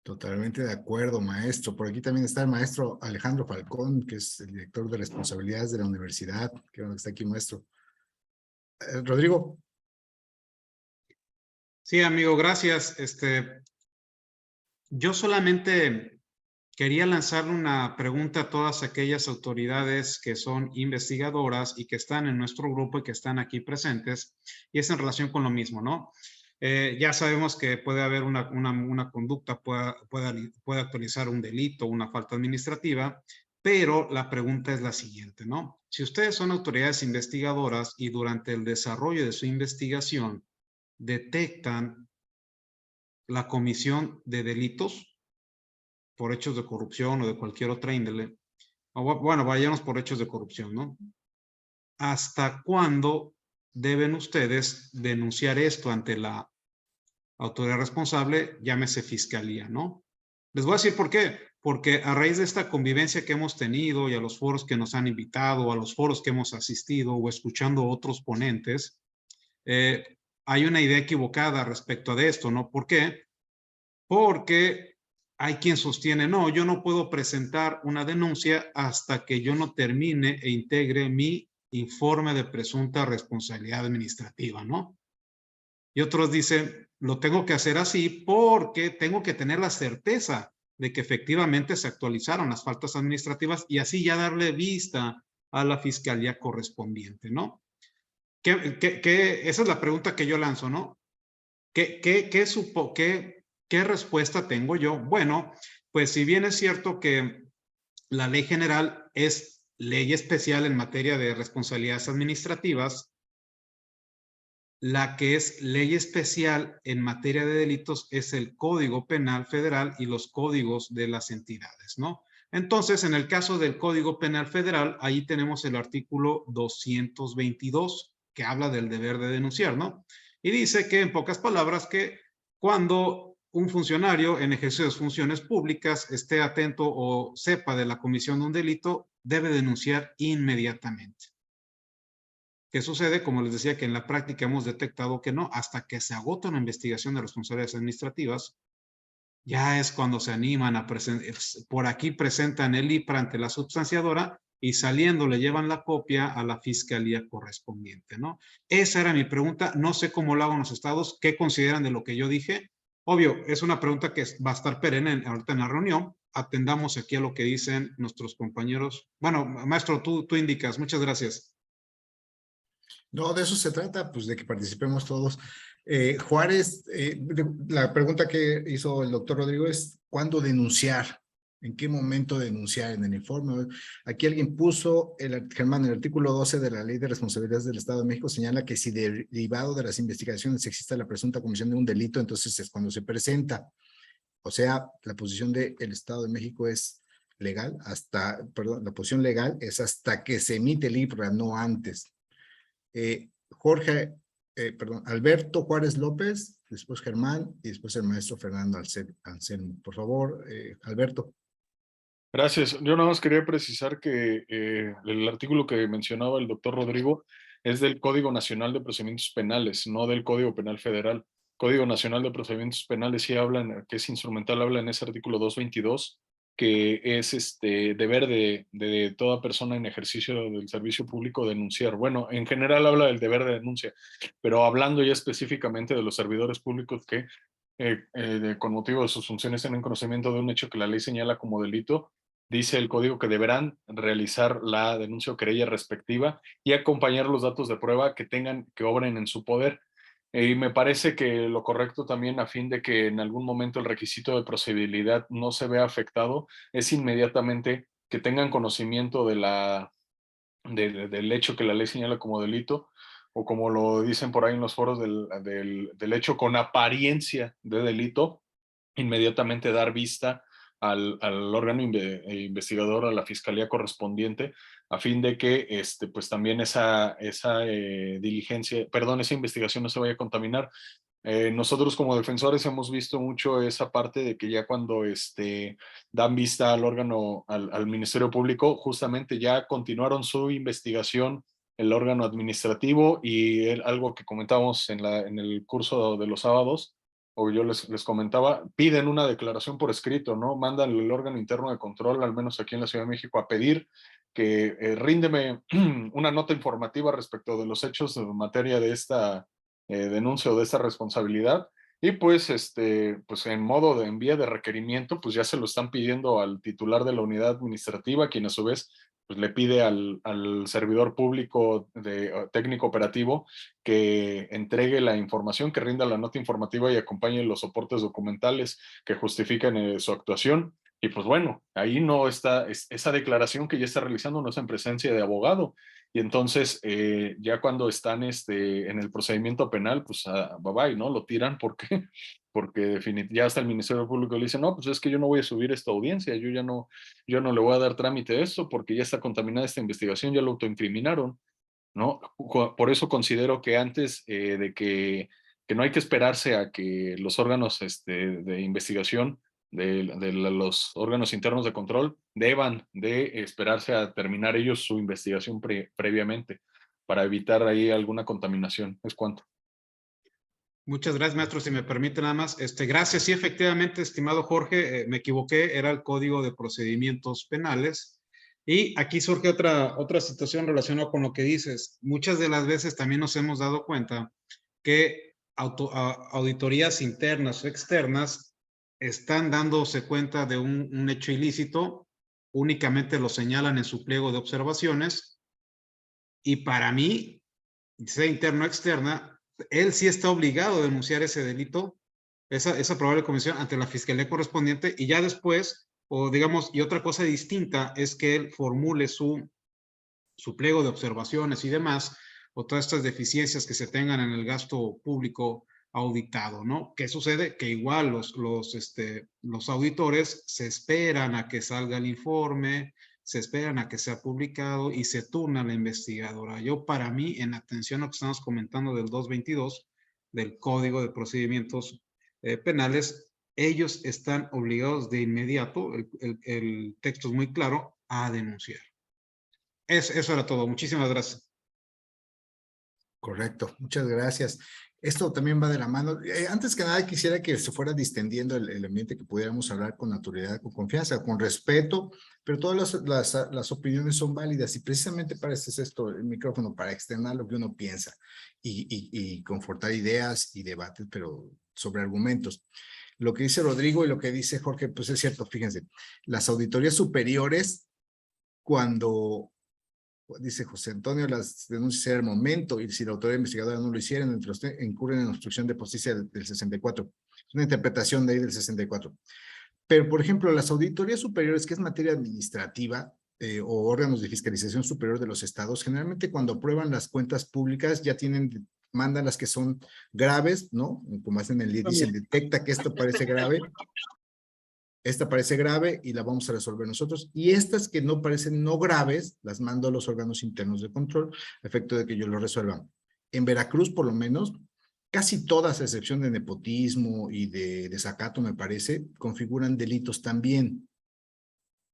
Totalmente de acuerdo, maestro. Por aquí también está el maestro Alejandro Falcón, que es el director de responsabilidades de la universidad. Qué bueno que está aquí, maestro. Rodrigo. Sí, amigo, gracias. Yo solamente quería lanzarle una pregunta a todas aquellas autoridades que son investigadoras y que están en nuestro grupo y que están aquí presentes, y es en relación con lo mismo, ¿no? Ya sabemos que puede haber una conducta, puede actualizar un delito, una falta administrativa, pero la pregunta es la siguiente, ¿no? Si ustedes son autoridades investigadoras y durante el desarrollo de su investigación detectan la comisión de delitos por hechos de corrupción o de cualquier otra índole, o bueno, vayamos por hechos de corrupción, ¿no? ¿Hasta cuándo deben ustedes denunciar esto ante la autoridad responsable, llámese fiscalía, ¿no? Les voy a decir por qué. Porque a raíz de esta convivencia que hemos tenido y a los foros que nos han invitado, a los foros que hemos asistido o escuchando otros ponentes, hay una idea equivocada respecto de esto, ¿no? ¿Por qué? Porque hay quien sostiene, no, yo no puedo presentar una denuncia hasta que yo no termine e integre mi informe de presunta responsabilidad administrativa, ¿no? Y otros dicen, lo tengo que hacer así porque tengo que tener la certeza de que efectivamente se actualizaron las faltas administrativas y así ya darle vista a la fiscalía correspondiente, ¿no? Esa es la pregunta que yo lanzo, ¿no? ¿Qué respuesta tengo yo? Bueno, pues si bien es cierto que la ley general es ley especial en materia de responsabilidades administrativas, la que es ley especial en materia de delitos es el Código Penal Federal y los códigos de las entidades, ¿no? Entonces, en el caso del Código Penal Federal, ahí tenemos el artículo 222, que habla del deber de denunciar, ¿no? Y dice que, en pocas palabras, que cuando un funcionario en ejercicio de sus funciones públicas esté atento o sepa de la comisión de un delito, debe denunciar inmediatamente. ¿Qué sucede? Como les decía, que en la práctica hemos detectado que no, hasta que se agota una investigación de responsabilidades administrativas, ya es cuando se animan a presentar, por aquí presentan el IPRA ante la substanciadora y saliendo le llevan la copia a la fiscalía correspondiente, ¿no? Esa era mi pregunta, no sé cómo lo hagan los estados, qué consideran de lo que yo dije. Obvio, es una pregunta que va a estar perenne ahorita en la reunión, atendamos aquí a lo que dicen nuestros compañeros. Bueno, maestro, tú indicas, muchas gracias. No, de eso se trata, pues de que participemos todos. Juárez, la pregunta que hizo el doctor Rodrigo es, ¿cuándo denunciar? ¿En qué momento denunciar? En el informe. Aquí alguien puso, Germán, el artículo 12 de la Ley de Responsabilidades del Estado de México señala que si derivado de las investigaciones existe la presunta comisión de un delito, entonces es cuando se presenta. O sea, la posición del Estado de México es legal la posición legal es hasta que se emite el IPRA, no antes. Alberto Juárez López, después Germán y después el maestro Fernando Anselmo. Por favor, Alberto. Gracias. Yo nada más quería precisar que el artículo que mencionaba el doctor Rodrigo es del Código Nacional de Procedimientos Penales, no del Código Penal Federal. Código Nacional de Procedimientos Penales sí hablan, que es instrumental, habla en ese artículo 222, que es deber de toda persona en ejercicio del servicio público denunciar. Bueno, en general habla del deber de denuncia, pero hablando ya específicamente de los servidores públicos que con motivo de sus funciones tienen conocimiento de un hecho que la ley señala como delito, dice el código que deberán realizar la denuncia o querella respectiva y acompañar los datos de prueba que obren en su poder. Y me parece que lo correcto también, a fin de que en algún momento el requisito de procedibilidad no se vea afectado, es inmediatamente que tengan conocimiento del hecho que la ley señala como delito, o como lo dicen por ahí en los foros, del hecho con apariencia de delito, inmediatamente dar vista al órgano investigador, a la fiscalía correspondiente, a fin de que pues también esa diligencia, perdón, esa investigación no se vaya a contaminar. Nosotros como defensores hemos visto mucho esa parte de que ya cuando dan vista al órgano, al Ministerio Público, justamente ya continuaron su investigación el órgano administrativo y algo que comentábamos en el curso de los sábados, o yo les comentaba, piden una declaración por escrito, ¿no? Mandan el órgano interno de control, al menos aquí en la Ciudad de México, a pedir que ríndeme una nota informativa respecto de los hechos en materia de esta denuncia o de esta responsabilidad. Y pues, pues en vía de requerimiento, pues ya se lo están pidiendo al titular de la unidad administrativa, quien a su vez pues, le pide al servidor público técnico operativo que entregue la información, que rinda la nota informativa y acompañe los soportes documentales que justifican su actuación. Y pues bueno, ahí no está, esa declaración que ya está realizando no es en presencia de abogado. Y entonces, ya cuando están en el procedimiento penal, pues bye bye, ¿no? Lo tiran porque, ya hasta el Ministerio Público le dice, no, pues es que yo no voy a subir esta audiencia, yo no le voy a dar trámite a esto porque ya está contaminada esta investigación, ya lo autoincriminaron, ¿no? Por eso considero que antes de que no hay que esperarse a que los órganos de investigación de los órganos internos de control deban de esperarse a terminar ellos su investigación previamente para evitar ahí alguna contaminación. Es cuanto. Muchas gracias, maestro. Si me permite nada más. Gracias. Sí, efectivamente, estimado Jorge, me equivoqué. Era el Código de Procedimientos Penales. Y aquí surge otra situación relacionada con lo que dices. Muchas de las veces también nos hemos dado cuenta que auditorías internas o externas están dándose cuenta de un hecho ilícito, únicamente lo señalan en su pliego de observaciones. Y para mí, sea interna o externa, él sí está obligado a denunciar ese delito, esa probable comisión ante la fiscalía correspondiente, y ya después, o digamos, y otra cosa distinta es que él formule su pliego de observaciones y demás, o todas estas deficiencias que se tengan en el gasto público auditado, ¿no? ¿Qué sucede? Que igual los auditores se esperan a que salga el informe, se esperan a que sea publicado y se turna la investigadora. Para mí, en atención a lo que estamos comentando del 222, del Código de Procedimientos Penales, ellos están obligados de inmediato, el texto es muy claro, a denunciar. Eso era todo. Muchísimas gracias. Correcto, muchas gracias. Esto también va de la mano. Antes que nada, quisiera que se fuera distendiendo el ambiente, que pudiéramos hablar con naturalidad, con confianza, con respeto, pero todas las opiniones son válidas y precisamente para eso es esto, el micrófono, para externar lo que uno piensa y confortar ideas y debates, pero sobre argumentos. Lo que dice Rodrigo y lo que dice Jorge, pues es cierto, fíjense, las auditorías superiores, cuando dice José Antonio, las denuncias era el momento, y si la autoridad investigadora no lo hiciera, incurren en obstrucción de justicia del 64. Es una interpretación de ahí del 64. Pero, por ejemplo, las auditorías superiores, que es materia administrativa, o órganos de fiscalización superior de los estados, generalmente cuando aprueban las cuentas públicas ya mandan las que son graves, ¿no? Como hacen dicen, detecta que esto parece grave. Esta parece grave y la vamos a resolver nosotros. Y estas que no parecen no graves, las mando a los órganos internos de control, a efecto de que ellos lo resuelvan. En Veracruz, por lo menos, casi todas, a excepción de nepotismo y de desacato, me parece, configuran delitos también.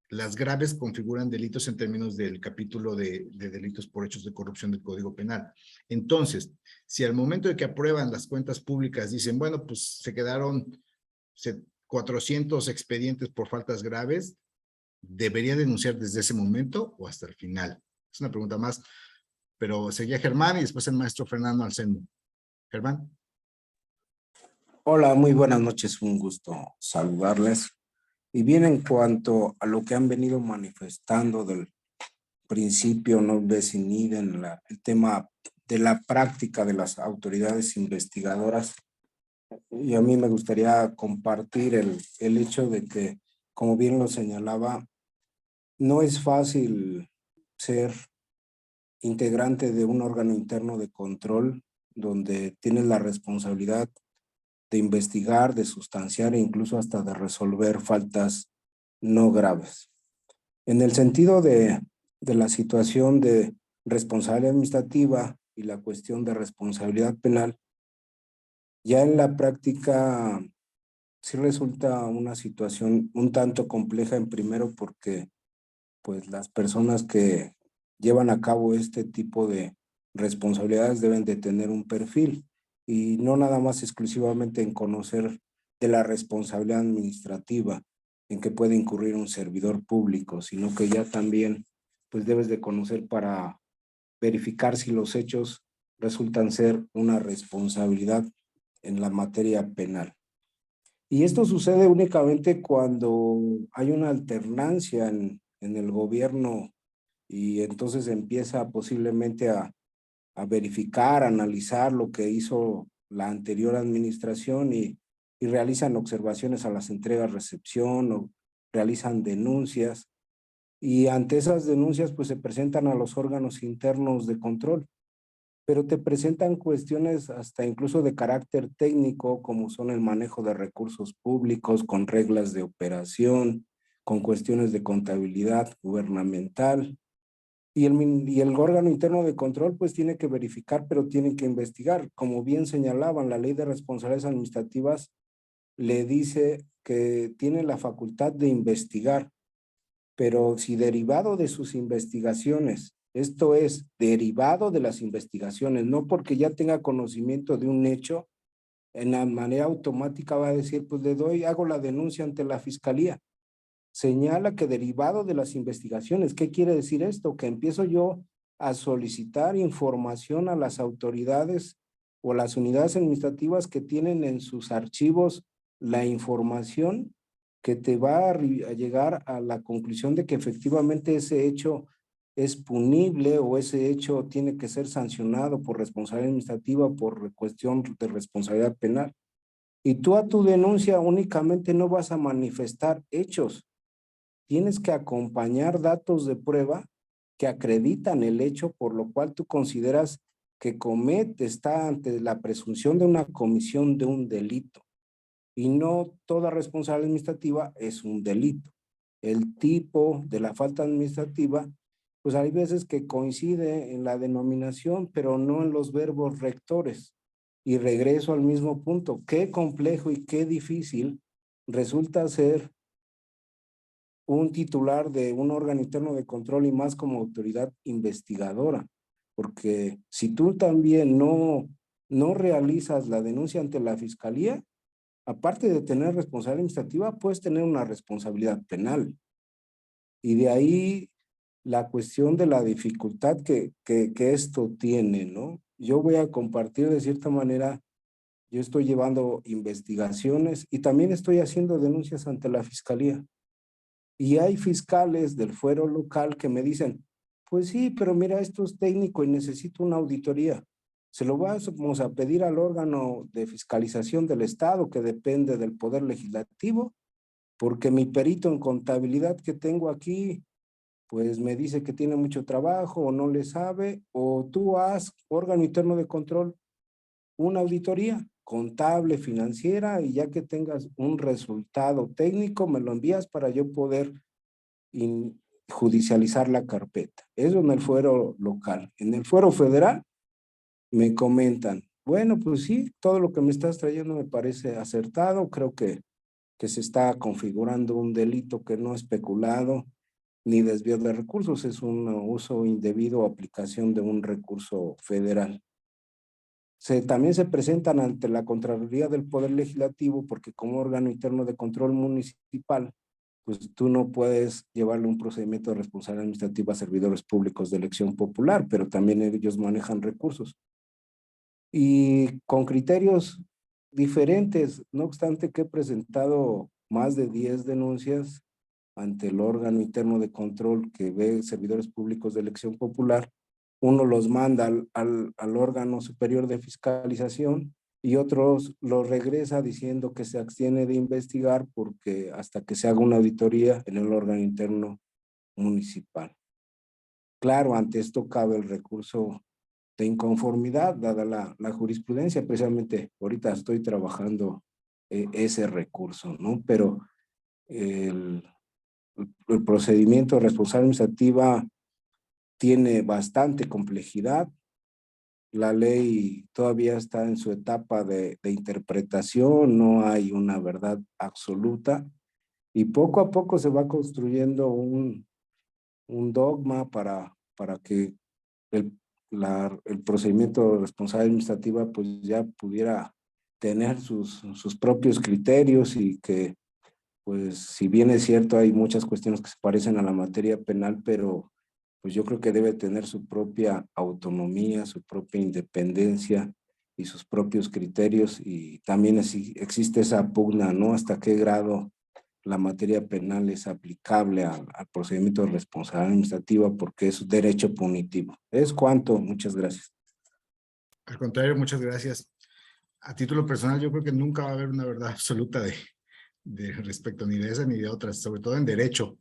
Las graves configuran delitos en términos del capítulo de delitos por hechos de corrupción del Código Penal. Entonces, si al momento de que aprueban las cuentas públicas dicen, bueno, pues se quedaron 400 expedientes por faltas graves, ¿debería denunciar desde ese momento o hasta el final? Es una pregunta más, pero seguía Germán y después el maestro Fernando Alcendo. Germán. Hola, muy buenas noches, un gusto saludarles. Y bien, en cuanto a lo que han venido manifestando del principio no ves inhiben el tema de la práctica de las autoridades investigadoras, y a mí me gustaría compartir el hecho de que, como bien lo señalaba, no es fácil ser integrante de un órgano interno de control donde tienes la responsabilidad de investigar, de sustanciar e incluso hasta de resolver faltas no graves. En el sentido de la situación de responsabilidad administrativa y la cuestión de responsabilidad penal, Ya en la práctica sí resulta una situación un tanto compleja en primero porque pues las personas que llevan a cabo este tipo de responsabilidades deben de tener un perfil y no nada más exclusivamente en conocer de la responsabilidad administrativa en que puede incurrir un servidor público, sino que ya también pues debes de conocer para verificar si los hechos resultan ser una responsabilidad en la materia penal. Y esto sucede únicamente cuando hay una alternancia en el gobierno y entonces empieza posiblemente a verificar, a analizar lo que hizo la anterior administración y realizan observaciones a las entregas-recepción o realizan denuncias. Y ante esas denuncias pues se presentan a los órganos internos de control, pero te presentan cuestiones hasta incluso de carácter técnico, como son el manejo de recursos públicos con reglas de operación, con cuestiones de contabilidad gubernamental. Y el órgano interno de control pues tiene que verificar, pero tiene que investigar. Como bien señalaban, la ley de responsabilidades administrativas le dice que tiene la facultad de investigar, pero si derivado de sus investigaciones, esto es, derivado de las investigaciones, no porque ya tenga conocimiento de un hecho, en la manera automática va a decir, pues le doy, hago la denuncia ante la fiscalía. Señala que derivado de las investigaciones, ¿qué quiere decir esto? Que empiezo yo a solicitar información a las autoridades o las unidades administrativas que tienen en sus archivos la información que te va a llegar a la conclusión de que efectivamente ese hecho es punible o ese hecho tiene que ser sancionado por responsabilidad administrativa o por cuestión de responsabilidad penal. Y tú a tu denuncia únicamente no vas a manifestar hechos, tienes que acompañar datos de prueba que acreditan el hecho por lo cual tú consideras que está ante la presunción de una comisión de un delito. Y no toda responsabilidad administrativa es un delito. El tipo de la falta administrativa, pues hay veces que coincide en la denominación, pero no en los verbos rectores. Y regreso al mismo punto. Qué complejo y qué difícil resulta ser un titular de un órgano interno de control y más como autoridad investigadora, porque si tú también no realizas la denuncia ante la fiscalía, aparte de tener responsabilidad administrativa, puedes tener una responsabilidad penal. Y de ahí la cuestión de la dificultad que esto tiene, ¿no? Yo voy a compartir de cierta manera, yo estoy llevando investigaciones y también estoy haciendo denuncias ante la fiscalía. Y hay fiscales del fuero local que me dicen, pues sí, pero mira, esto es técnico y necesito una auditoría. Se lo vamos a pedir al órgano de fiscalización del Estado, que depende del Poder Legislativo, porque mi perito en contabilidad que tengo aquí, pues me dice que tiene mucho trabajo o no le sabe, o tú haz, órgano interno de control, una auditoría contable, financiera, y ya que tengas un resultado técnico, me lo envías para yo poder judicializar la carpeta. Eso en el fuero local. En el fuero federal me comentan, bueno, pues sí, todo lo que me estás trayendo me parece acertado, creo que se está configurando un delito que no es peculado ni desvío de recursos, es un uso indebido o aplicación de un recurso federal. También se presentan ante la Contraloría del Poder Legislativo porque como órgano interno de control municipal, pues tú no puedes llevarle un procedimiento de responsabilidad administrativa a servidores públicos de elección popular, pero también ellos manejan recursos. Y con criterios diferentes, no obstante que he presentado más de 10 denuncias ante el órgano interno de control que ve servidores públicos de elección popular, uno los manda al órgano superior de fiscalización y otros los regresa diciendo que se abstiene de investigar porque hasta que se haga una auditoría en el órgano interno municipal. Claro, ante esto cabe el recurso de inconformidad, dada la jurisprudencia, precisamente ahorita estoy trabajando ese recurso, ¿no? Pero el procedimiento de responsabilidad administrativa tiene bastante complejidad la ley todavía está en su etapa de interpretación, no hay una verdad absoluta y poco a poco se va construyendo un dogma para que el procedimiento de responsabilidad administrativa pues ya pudiera tener sus propios criterios y que pues si bien es cierto hay muchas cuestiones que se parecen a la materia penal, pero pues yo creo que debe tener su propia autonomía, su propia independencia y sus propios criterios y también existe esa pugna, ¿no? Hasta qué grado la materia penal es aplicable al procedimiento de responsabilidad administrativa porque es derecho punitivo. Es cuanto, muchas gracias. Al contrario, muchas gracias. A título personal, yo creo que nunca va a haber una verdad absoluta de respecto ni de esa ni de otras, sobre todo en derecho.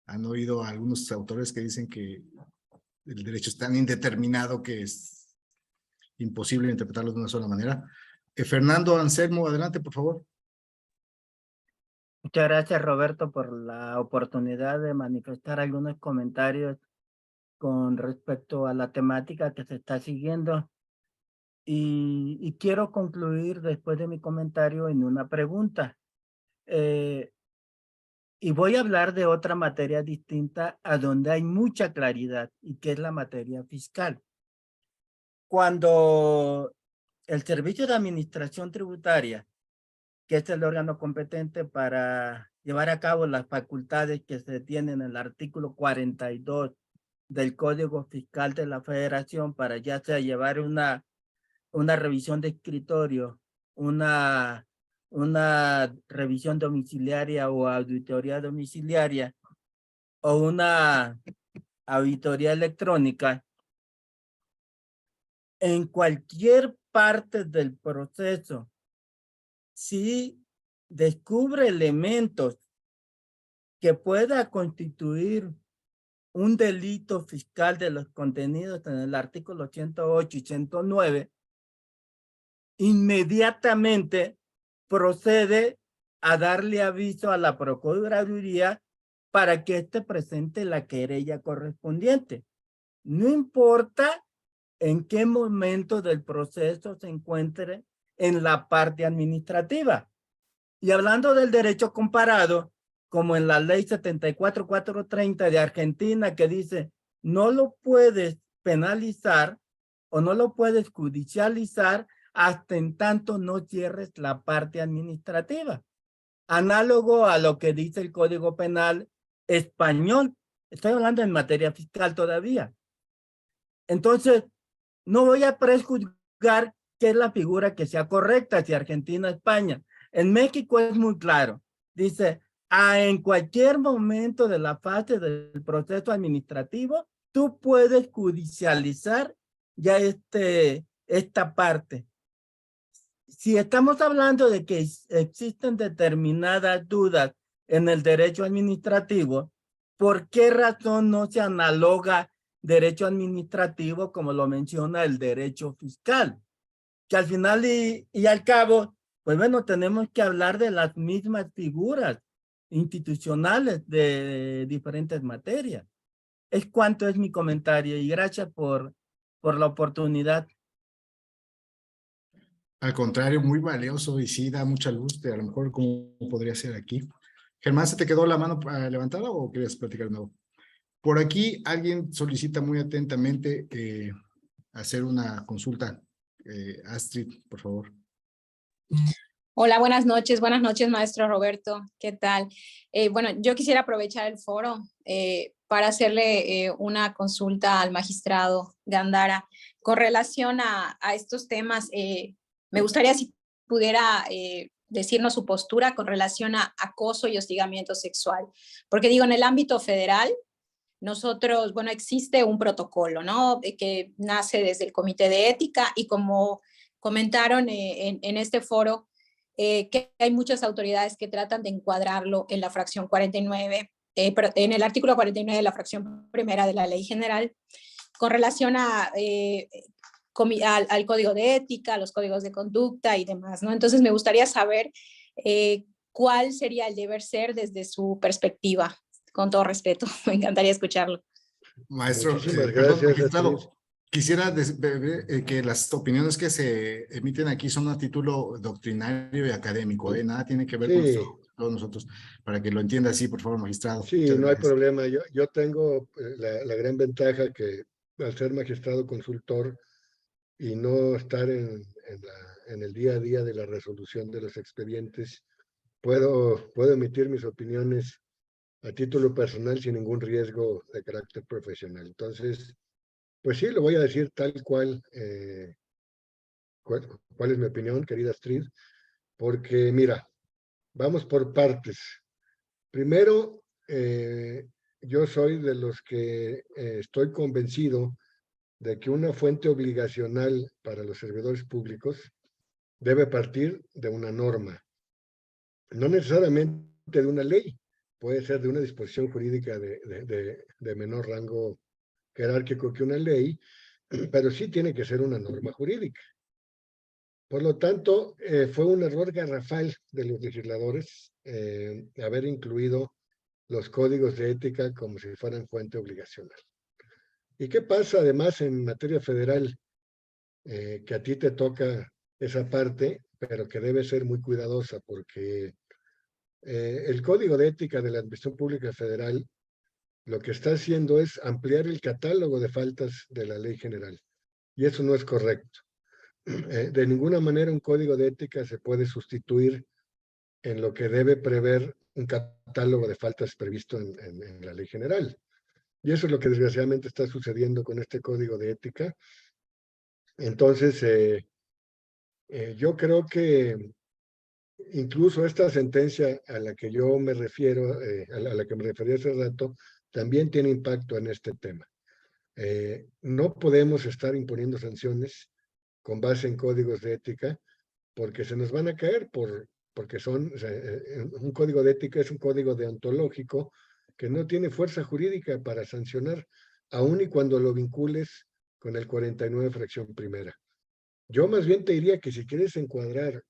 Han oído a algunos autores que dicen que el derecho es tan indeterminado que es imposible interpretarlo de una sola manera. Fernando Anselmo, adelante, por favor. Muchas gracias, Roberto, por la oportunidad de manifestar algunos comentarios con respecto a la temática que se está siguiendo. Y quiero concluir después de mi comentario en una pregunta. Y voy a hablar de otra materia distinta a donde hay mucha claridad y que es la materia fiscal. Cuando el Servicio de Administración Tributaria, que es el órgano competente para llevar a cabo las facultades que se tienen en el artículo 42 del Código Fiscal de la Federación para ya sea llevar una revisión de escritorio, una revisión domiciliaria o auditoría domiciliaria o una auditoría electrónica, en cualquier parte del proceso, si descubre elementos que pueda constituir un delito fiscal de los contenidos en el artículo 108 y 109, inmediatamente procede a darle aviso a la Procuraduría para que éste presente la querella correspondiente. No importa en qué momento del proceso se encuentre en la parte administrativa. Y hablando del derecho comparado, como en la ley 74430 de Argentina, que dice, no lo puedes penalizar o no lo puedes judicializar hasta en tanto no cierres la parte administrativa. Análogo a lo que dice el Código Penal español. Estoy hablando en materia fiscal todavía. Entonces, no voy a prejuzgar qué es la figura que sea correcta, si Argentina o España. En México es muy claro. Dice, en cualquier momento de la fase del proceso administrativo, tú puedes judicializar ya esta parte. Si estamos hablando de que existen determinadas dudas en el derecho administrativo, ¿por qué razón no se analoga derecho administrativo como lo menciona el derecho fiscal? Que al final y al cabo, pues bueno, tenemos que hablar de las mismas figuras institucionales de diferentes materias. Es cuanto es mi comentario y gracias por la oportunidad. Al contrario, muy valioso y sí da mucha luz de a lo mejor cómo podría ser aquí. Germán, ¿se te quedó la mano levantada o querías platicar de nuevo? Por aquí alguien solicita muy atentamente hacer una consulta. Astrid, por favor. Hola, buenas noches, maestro Roberto. ¿Qué tal? Bueno, yo quisiera aprovechar el foro para hacerle una consulta al magistrado Gándara con relación a estos temas. Me gustaría si pudiera decirnos su postura con relación a acoso y hostigamiento sexual. Porque digo, en el ámbito federal, nosotros, bueno, existe un protocolo, ¿no? Que nace desde el Comité de Ética y como comentaron en este foro, que hay muchas autoridades que tratan de encuadrarlo en la fracción 49, pero en el artículo 49 de la fracción primera de la Ley General, con relación al Código de Ética, a los códigos de conducta y demás, ¿no? Entonces me gustaría saber cuál sería el deber ser desde su perspectiva, con todo respeto. Me encantaría escucharlo. Maestro, Muchísimas perdón, gracias, magistrado, Astrid. Quisiera que las opiniones que se emiten aquí son a título doctrinario y académico, nada tiene que ver con Sí, todos nosotros, para que lo entienda así, por favor, magistrado. sí, Muchas no hay gracias. problema. Yo tengo la gran ventaja que al ser magistrado consultor y no estar en el día a día de la resolución de los expedientes, puedo emitir mis opiniones a título personal sin ningún riesgo de carácter profesional. Entonces, pues sí, lo voy a decir tal cual, cuál es mi opinión, querida Astrid, porque mira, vamos por partes. Primero, yo soy de los que estoy convencido de que una fuente obligacional para los servidores públicos debe partir de una norma, no necesariamente de una ley, puede ser de una disposición jurídica de menor rango jerárquico que una ley, pero sí tiene que ser una norma jurídica. Por lo tanto, fue un error garrafal de los legisladores haber incluido los códigos de ética como si fueran fuente obligacional. ¿Y qué pasa además en materia federal? Que a ti te toca esa parte, pero que debe ser muy cuidadosa porque el Código de Ética de la Administración Pública Federal lo que está haciendo es ampliar el catálogo de faltas de la ley general. Y eso no es correcto. De ninguna manera un código de ética se puede sustituir en lo que debe prever un catálogo de faltas previsto en la ley general. Y eso es lo que desgraciadamente está sucediendo con este código de ética. Entonces, yo creo que incluso esta sentencia a la que yo me refiero, a la que me referí hace rato, también tiene impacto en este tema. No podemos estar imponiendo sanciones con base en códigos de ética porque se nos van a caer porque son, o sea, un código de ética es un código deontológico que no tiene fuerza jurídica para sancionar, aun y cuando lo vincules con el 49 fracción primera. Yo más bien te diría que si quieres encuadrar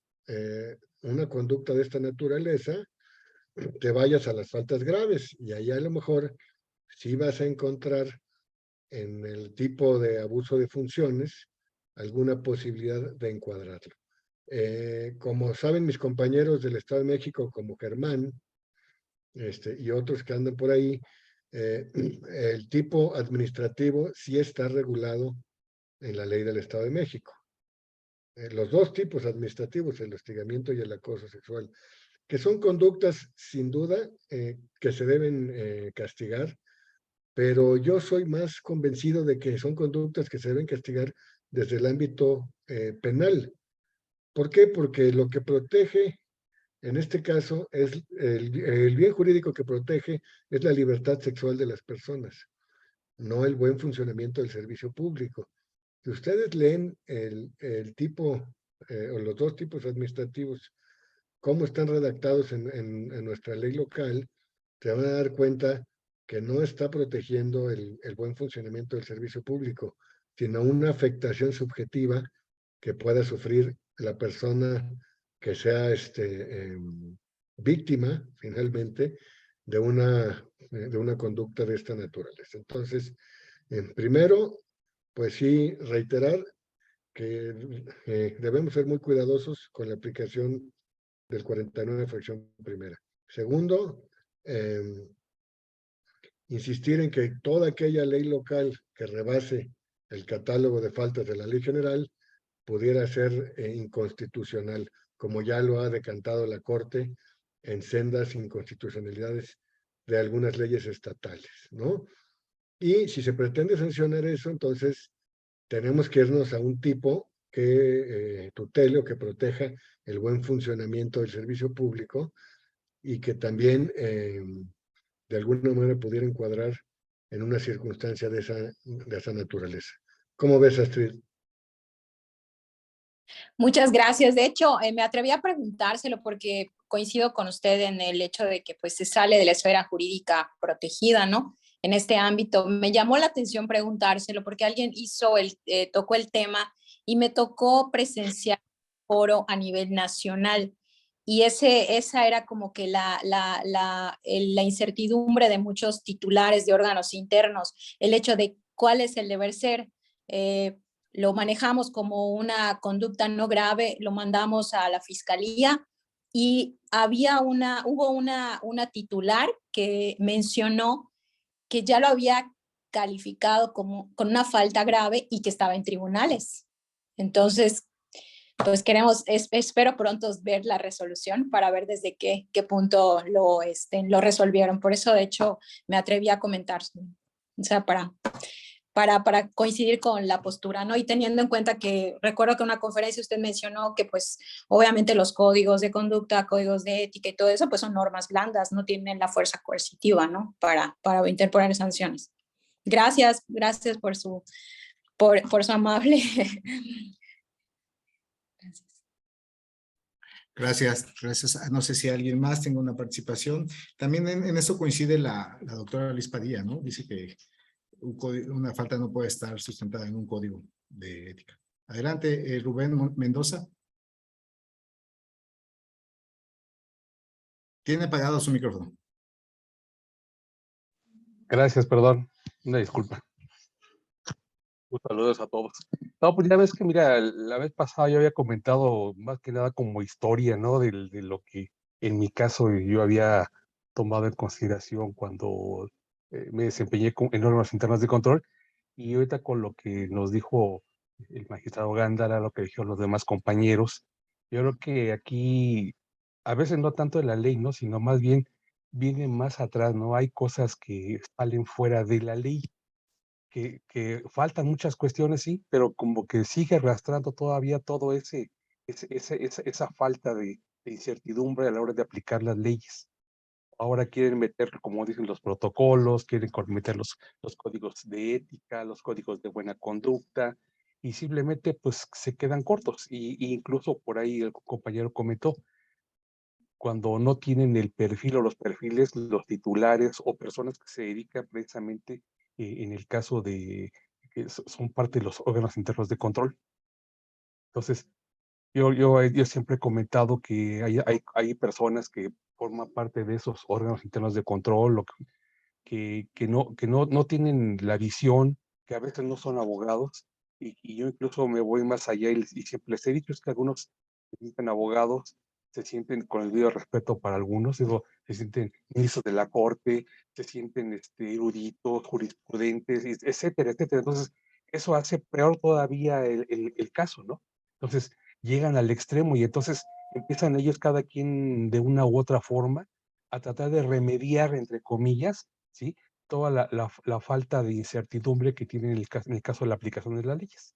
una conducta de esta naturaleza, te vayas a las faltas graves y ahí a lo mejor sí vas a encontrar en el tipo de abuso de funciones alguna posibilidad de encuadrarlo. Como saben mis compañeros del Estado de México, como Germán y otros que andan por ahí, el tipo administrativo sí está regulado en la ley del Estado de México. Los dos tipos administrativos, el hostigamiento y el acoso sexual, que son conductas sin duda que se deben castigar, pero yo soy más convencido de que son conductas que se deben castigar desde el ámbito penal. ¿Por qué? Porque lo que protege, en este caso, es el bien jurídico que protege es la libertad sexual de las personas, no el buen funcionamiento del servicio público. Si ustedes leen el tipo o los dos tipos administrativos, cómo están redactados en nuestra ley local, se van a dar cuenta que no está protegiendo el buen funcionamiento del servicio público, sino una afectación subjetiva que pueda sufrir la persona que sea víctima, finalmente, de una conducta de esta naturaleza. Entonces, primero, pues sí, reiterar que debemos ser muy cuidadosos con la aplicación del 49 fracción primera. Segundo, insistir en que toda aquella ley local que rebase el catálogo de faltas de la ley general pudiera ser inconstitucional, como ya lo ha decantado la Corte en sendas inconstitucionalidades de algunas leyes estatales, ¿no? Y si se pretende sancionar eso, entonces tenemos que irnos a un tipo que tutele o que proteja el buen funcionamiento del servicio público y que también de alguna manera pudiera encuadrar en una circunstancia de esa naturaleza. ¿Cómo ves, Astrid? Muchas gracias. De hecho, me atreví a preguntárselo porque coincido con usted en el hecho de que pues se sale de la esfera jurídica protegida, ¿no? En este ámbito. Me llamó la atención preguntárselo porque alguien tocó el tema y me tocó presenciar un foro a nivel nacional. Y esa era como que la incertidumbre de muchos titulares de órganos internos, el hecho de cuál es el deber ser. lo manejamos como una conducta no grave, lo mandamos a la fiscalía y hubo una titular que mencionó que ya lo había calificado con una falta grave y que estaba en tribunales. Entonces, pues espero pronto ver la resolución para ver desde qué punto lo resolvieron. Por eso, de hecho, me atreví a comentar, o sea, para coincidir con la postura, ¿no? Y teniendo en cuenta que recuerdo que en una conferencia usted mencionó que pues obviamente los códigos de conducta, códigos de ética y todo eso pues son normas blandas, no tienen la fuerza coercitiva, ¿no? Para interponer sanciones. Gracias por su amable. Gracias. No sé si alguien más tenga una participación. También en eso coincide la doctora Liz Padilla, ¿no? Dice que una falta no puede estar sustentada en un código de ética. Adelante, Rubén Mendoza. Tiene apagado su micrófono. Gracias, perdón. Una disculpa. Saludos a todos. No, pues ya ves que, mira, la vez pasada yo había comentado más que nada como historia, ¿no? De lo que en mi caso yo había tomado en consideración cuando me desempeñé en órganos internos de control. Y ahorita con lo que nos dijo el magistrado Gándara, lo que dijeron los demás compañeros, yo creo que aquí a veces no tanto de la ley, ¿no? Sino más bien viene más atrás, ¿no? Hay cosas que salen fuera de la ley, que faltan muchas cuestiones, sí, pero como que sigue arrastrando todavía todo esa falta de incertidumbre a la hora de aplicar las leyes. Ahora quieren meter, como dicen, los protocolos, quieren meter los códigos de ética, los códigos de buena conducta, y simplemente pues se quedan cortos. Y incluso por ahí el compañero comentó, cuando no tienen el perfil o los perfiles, los titulares o personas que se dedican precisamente, en el caso de que son parte de los órganos internos de control. Entonces, yo siempre he comentado que hay personas que forman parte de esos órganos internos de control, o que no tienen la visión, que a veces no son abogados, y yo incluso me voy más allá y siempre les he dicho, es que algunos se sienten abogados, se sienten con el debido respeto para algunos, digo, se sienten ministros de la corte, se sienten eruditos, jurisprudentes, etcétera, etcétera. Entonces, eso hace peor todavía el caso, ¿no? Entonces, llegan al extremo y entonces empiezan ellos, cada quien de una u otra forma, a tratar de remediar, entre comillas, ¿sí? Toda la falta de incertidumbre que tienen en el caso de la aplicación de las leyes.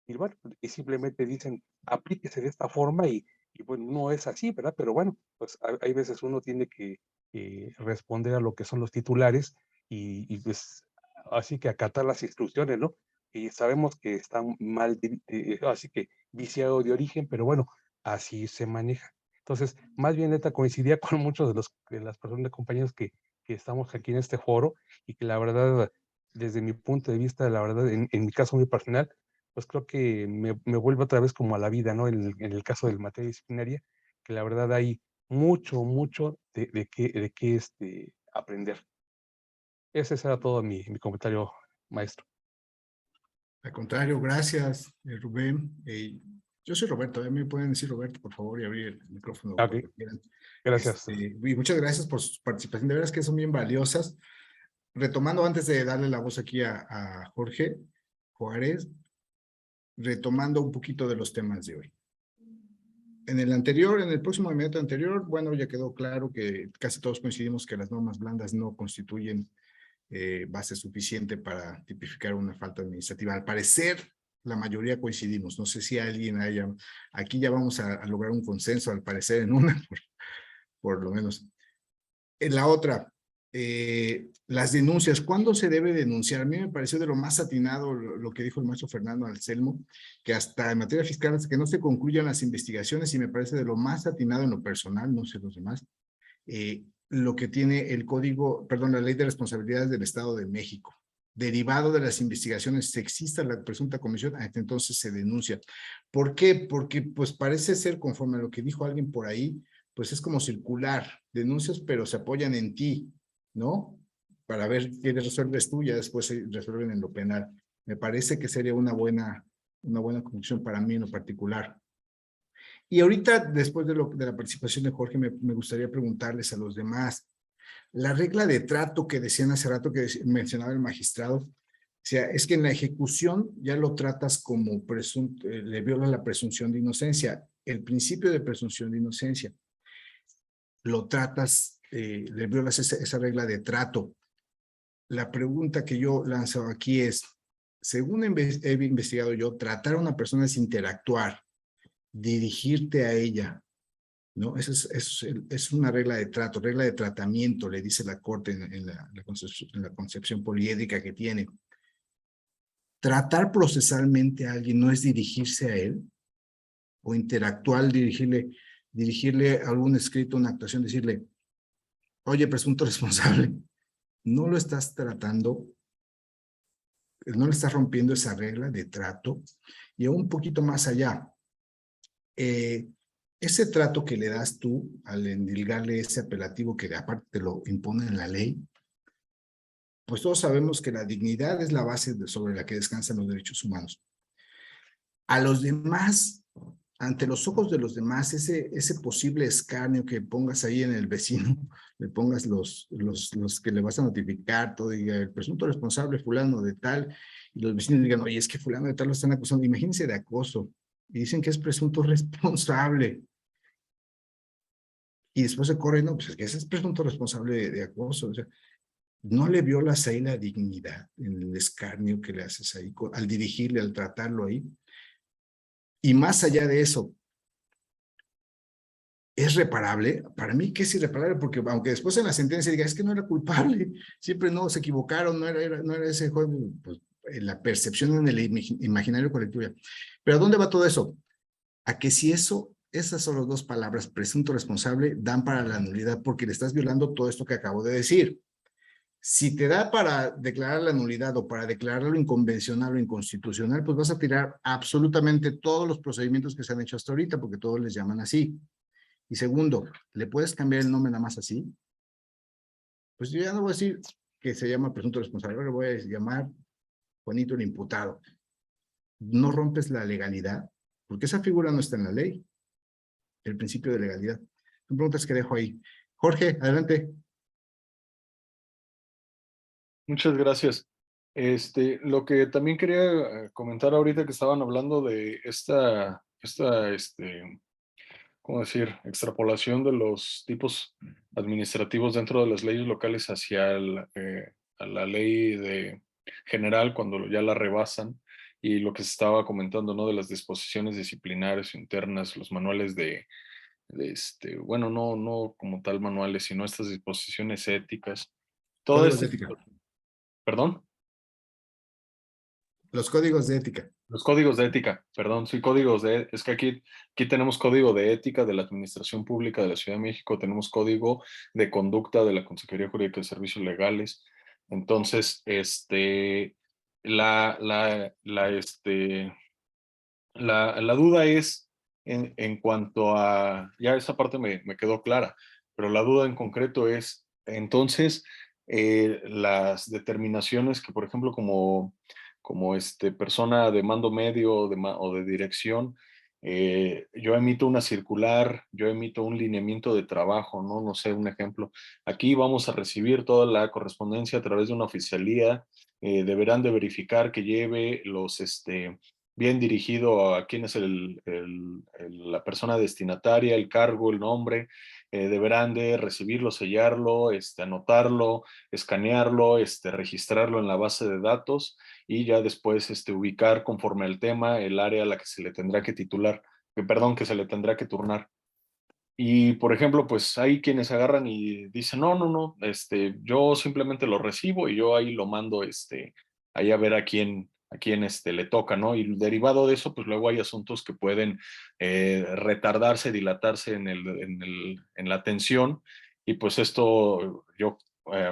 Y bueno, y simplemente dicen, aplíquese de esta forma y bueno, no es así, ¿verdad? Pero bueno, pues hay veces uno tiene que responder a lo que son los titulares y pues así que acatar las instrucciones, ¿no? Y sabemos que están mal, así que viciado de origen, pero bueno, así se maneja. Entonces, más bien neta coincidía con muchos de las personas, de compañeros que estamos aquí en este foro, y que la verdad, desde mi punto de vista, la verdad, en mi caso muy personal, pues creo que me vuelve otra vez como a la vida, ¿no? En el caso de la materia disciplinaria, que la verdad hay mucho de qué aprender. Ese era todo mi comentario, maestro. Al contrario, gracias, Rubén. Yo soy Roberto, me pueden decir Roberto, por favor, y abrir el micrófono Ok. cuando quieran. Gracias. Y muchas gracias por su participación, de veras que son bien valiosas. Retomando, antes de darle la voz aquí a Jorge Juárez, retomando un poquito de los temas de hoy. En el próximo movimiento anterior, bueno, ya quedó claro que casi todos coincidimos que las normas blandas no constituyen base suficiente para tipificar una falta administrativa. Al parecer, la mayoría coincidimos. No sé si alguien haya... Aquí ya vamos a lograr un consenso, al parecer, en una, por lo menos. En la otra, las denuncias. ¿Cuándo se debe denunciar? A mí me pareció de lo más atinado lo que dijo el maestro Fernando Anselmo, que hasta en materia fiscal, hasta que no se concluyan las investigaciones, y me parece de lo más atinado en lo personal, no sé los demás, lo que tiene el código, perdón, la ley de responsabilidades del Estado de México. Derivado de las investigaciones sexistas, la presunta comisión, hasta entonces se denuncia. ¿Por qué? Porque pues parece ser, conforme a lo que dijo alguien por ahí, pues es como circular, denuncias pero se apoyan en ti, ¿no? Para ver qué resuelves tú, ya después se resuelven en lo penal. Me parece que sería una buena conclusión para mí en lo particular. Y ahorita, después de la participación de Jorge, me gustaría preguntarles a los demás, la regla de trato que decían hace rato, que mencionaba el magistrado, o sea, es que en la ejecución ya lo tratas como le viola la presunción de inocencia, el principio de presunción de inocencia. Lo tratas, le violas esa regla de trato. La pregunta que yo lanzo aquí es, según he investigado yo, tratar a una persona es interactuar, dirigirte a ella, ¿no? Es una regla de trato, regla de tratamiento, le dice la Corte en la concepción poliédrica que tiene. Tratar procesalmente a alguien no es dirigirse a él, o interactuar, dirigirle algún escrito, una actuación, decirle, oye, presunto responsable, no lo estás tratando, no le estás rompiendo esa regla de trato, y aún un poquito más allá. Ese trato que le das tú al endilgarle ese apelativo que aparte te lo impone en la ley, pues todos sabemos que la dignidad es la base sobre la que descansan los derechos humanos. A los demás, ante los ojos de los demás, ese posible escarnio que pongas ahí en el vecino, le pongas los que le vas a notificar, todo, diga, el presunto responsable fulano de tal, y los vecinos digan, oye, es que fulano de tal lo están acusando, imagínense de acoso, y dicen que es presunto responsable. Y después se corre, no, pues es que ese es presunto responsable de acoso. O sea, no le violas ahí la dignidad en el escarnio que le haces ahí, al dirigirle, al tratarlo ahí. Y más allá de eso, ¿es reparable? Para mí que es irreparable, porque aunque después en la sentencia diga, es que no era culpable, siempre no, se equivocaron, no era ese juego, pues la percepción en el imaginario colectivo. Pero ¿a dónde va todo eso? A que si esas son las dos palabras, presunto responsable, dan para la nulidad, porque le estás violando todo esto que acabo de decir. Si te da para declarar la nulidad o para declararlo inconvencional o inconstitucional, pues vas a tirar absolutamente todos los procedimientos que se han hecho hasta ahorita, porque todos les llaman así. Y segundo, ¿le puedes cambiar el nombre nada más así? Pues yo ya no voy a decir que se llama presunto responsable, ahora voy a llamar Juanito el imputado. No rompes la legalidad, porque esa figura no está en la ley, el principio de legalidad. Son preguntas que dejo ahí. Jorge, adelante. Muchas gracias. Lo que también quería comentar ahorita que estaban hablando de esta ¿cómo decir?, extrapolación de los tipos administrativos dentro de las leyes locales hacia a la ley general cuando ya la rebasan, y lo que se estaba comentando, ¿no?, de las disposiciones disciplinarias internas, los manuales bueno, no como tal manuales, sino estas disposiciones éticas. Todo Códigos de esto, ética. ¿perdón? Los códigos de ética. Los códigos de ética, perdón, sí, es que aquí tenemos código de ética de la Administración Pública de la Ciudad de México, tenemos código de conducta de la Consejería Jurídica de Servicios Legales. Entonces, la duda es en cuanto a, ya esa parte me quedó clara, pero la duda en concreto es, entonces, las determinaciones que, por ejemplo, como persona de mando medio o de dirección, yo emito una circular, yo emito un lineamiento de trabajo, no sé, un ejemplo. Aquí vamos a recibir toda la correspondencia a través de una oficialía, deberán de verificar que lleve bien dirigido a quién es la persona destinataria, el cargo, el nombre, deberán de recibirlo, sellarlo, anotarlo, escanearlo, registrarlo en la base de datos, y ya después ubicar conforme al tema el área a la que se le tendrá que que se le tendrá que turnar. Y, por ejemplo, pues hay quienes agarran y dicen, no, yo simplemente lo recibo y yo ahí lo mando, ahí a ver a quién le toca, ¿no? Y derivado de eso, pues luego hay asuntos que pueden retardarse, dilatarse en la atención, y pues esto,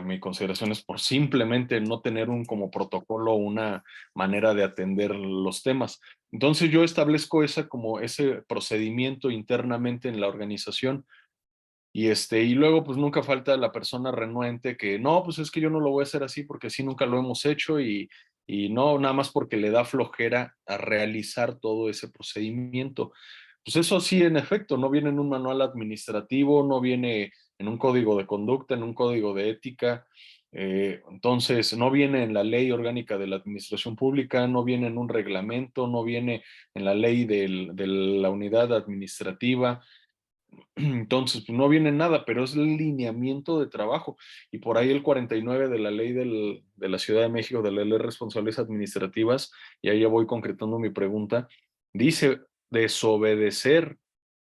mi consideración es por simplemente no tener como protocolo, una manera de atender los temas. Entonces yo establezco ese procedimiento internamente en la organización, y luego pues nunca falta la persona renuente que no, pues es que yo no lo voy a hacer así porque así nunca lo hemos hecho, y y no nada más porque le da flojera a realizar todo ese procedimiento. Pues eso sí, en efecto, no viene en un manual administrativo, no viene en un código de conducta, en un código de ética, entonces no viene en la ley orgánica de la administración pública, no viene en un reglamento, no viene en la ley de la unidad administrativa. Entonces, pues no viene nada, pero es el lineamiento de trabajo. Y por ahí el 49 de la ley de la Ciudad de México, de la ley de responsabilidades administrativas, y ahí ya voy concretando mi pregunta, dice desobedecer,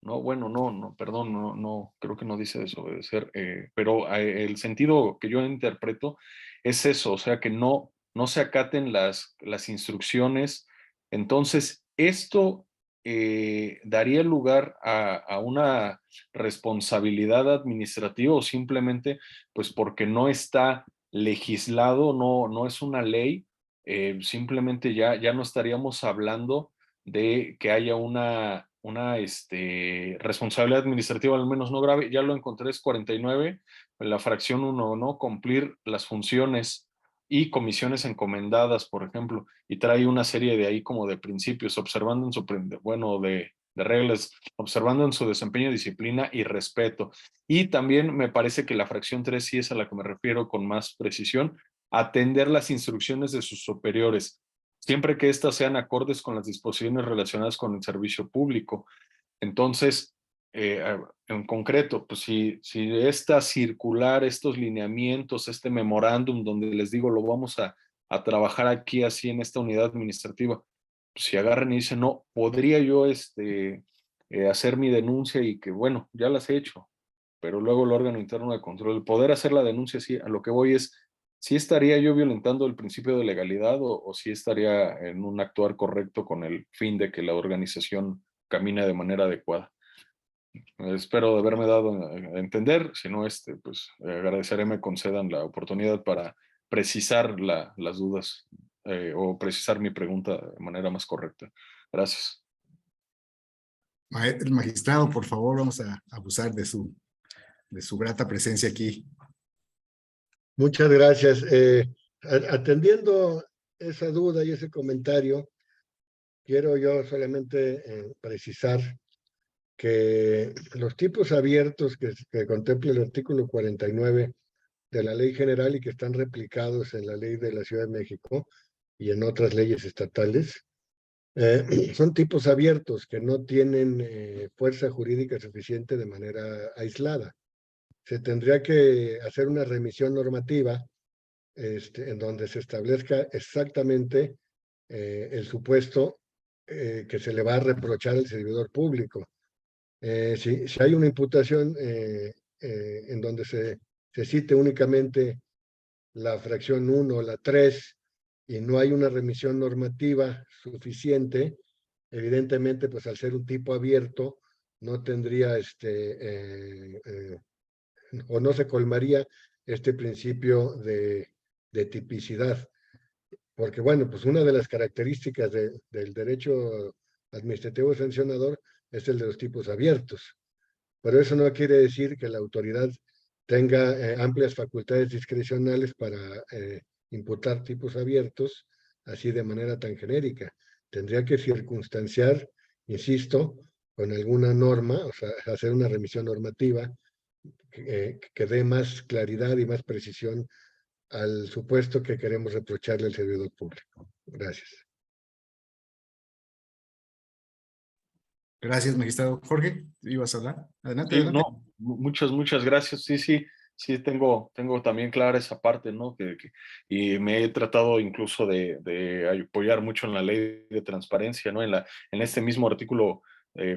no, bueno, no, perdón, no, creo que no dice desobedecer, pero el sentido que yo interpreto es eso, o sea, que no se acaten las instrucciones. Entonces, esto daría lugar a una responsabilidad administrativa, o simplemente pues porque no está legislado, no es una ley, simplemente ya no estaríamos hablando de que haya una responsabilidad administrativa, al menos no grave. Ya lo encontré, es 49, en la fracción 1, ¿no? Cumplir las funciones y comisiones encomendadas, por ejemplo, y trae una serie de ahí como de principios, observando en su, bueno, de reglas, observando en su desempeño, disciplina y respeto. Y también me parece que la fracción 3 sí es a la que me refiero con más precisión, atender las instrucciones de sus superiores, siempre que éstas sean acordes con las disposiciones relacionadas con el servicio público. Entonces, en concreto, pues si esta circular, estos lineamientos, este memorándum donde les digo lo vamos a trabajar aquí así en esta unidad administrativa, pues si agarran y dicen, no, podría yo hacer mi denuncia, y que bueno, ya las he hecho, pero luego el órgano interno de control, poder hacer la denuncia, sí, a lo que voy es, ¿sí estaría yo violentando el principio de legalidad o sí estaría en un actuar correcto con el fin de que la organización camine de manera adecuada? Espero haberme dado a entender, si no, pues agradeceré me concedan la oportunidad para precisar las dudas o precisar mi pregunta de manera más correcta. Gracias. El magistrado, por favor, vamos a abusar de su grata presencia aquí. Muchas gracias. Atendiendo esa duda y ese comentario, quiero yo solamente precisar que los tipos abiertos que contempla el artículo 49 de la Ley General y que están replicados en la Ley de la Ciudad de México y en otras leyes estatales, son tipos abiertos que no tienen fuerza jurídica suficiente de manera aislada. Se tendría que hacer una remisión normativa en donde se establezca exactamente el supuesto que se le va a reprochar al servidor público. Si hay una imputación en donde se cite únicamente la fracción 1 o la 3 y no hay una remisión normativa suficiente, evidentemente, pues al ser un tipo abierto, no tendría o no se colmaría este principio de tipicidad. Porque, bueno, pues una de las características del derecho administrativo sancionador es el de los tipos abiertos. Pero eso no quiere decir que la autoridad tenga amplias facultades discrecionales para imputar tipos abiertos así de manera tan genérica. Tendría que circunstanciar, insisto, con alguna norma, o sea, hacer una remisión normativa que dé más claridad y más precisión al supuesto que queremos reprocharle al servidor público. Gracias. Gracias, magistrado. Jorge, ¿ibas a hablar? Adelante, Sí, adelante. no, muchas gracias. Sí, tengo también clara esa parte, ¿no? Y me he tratado incluso de apoyar mucho en la ley de transparencia, ¿no? En este mismo artículo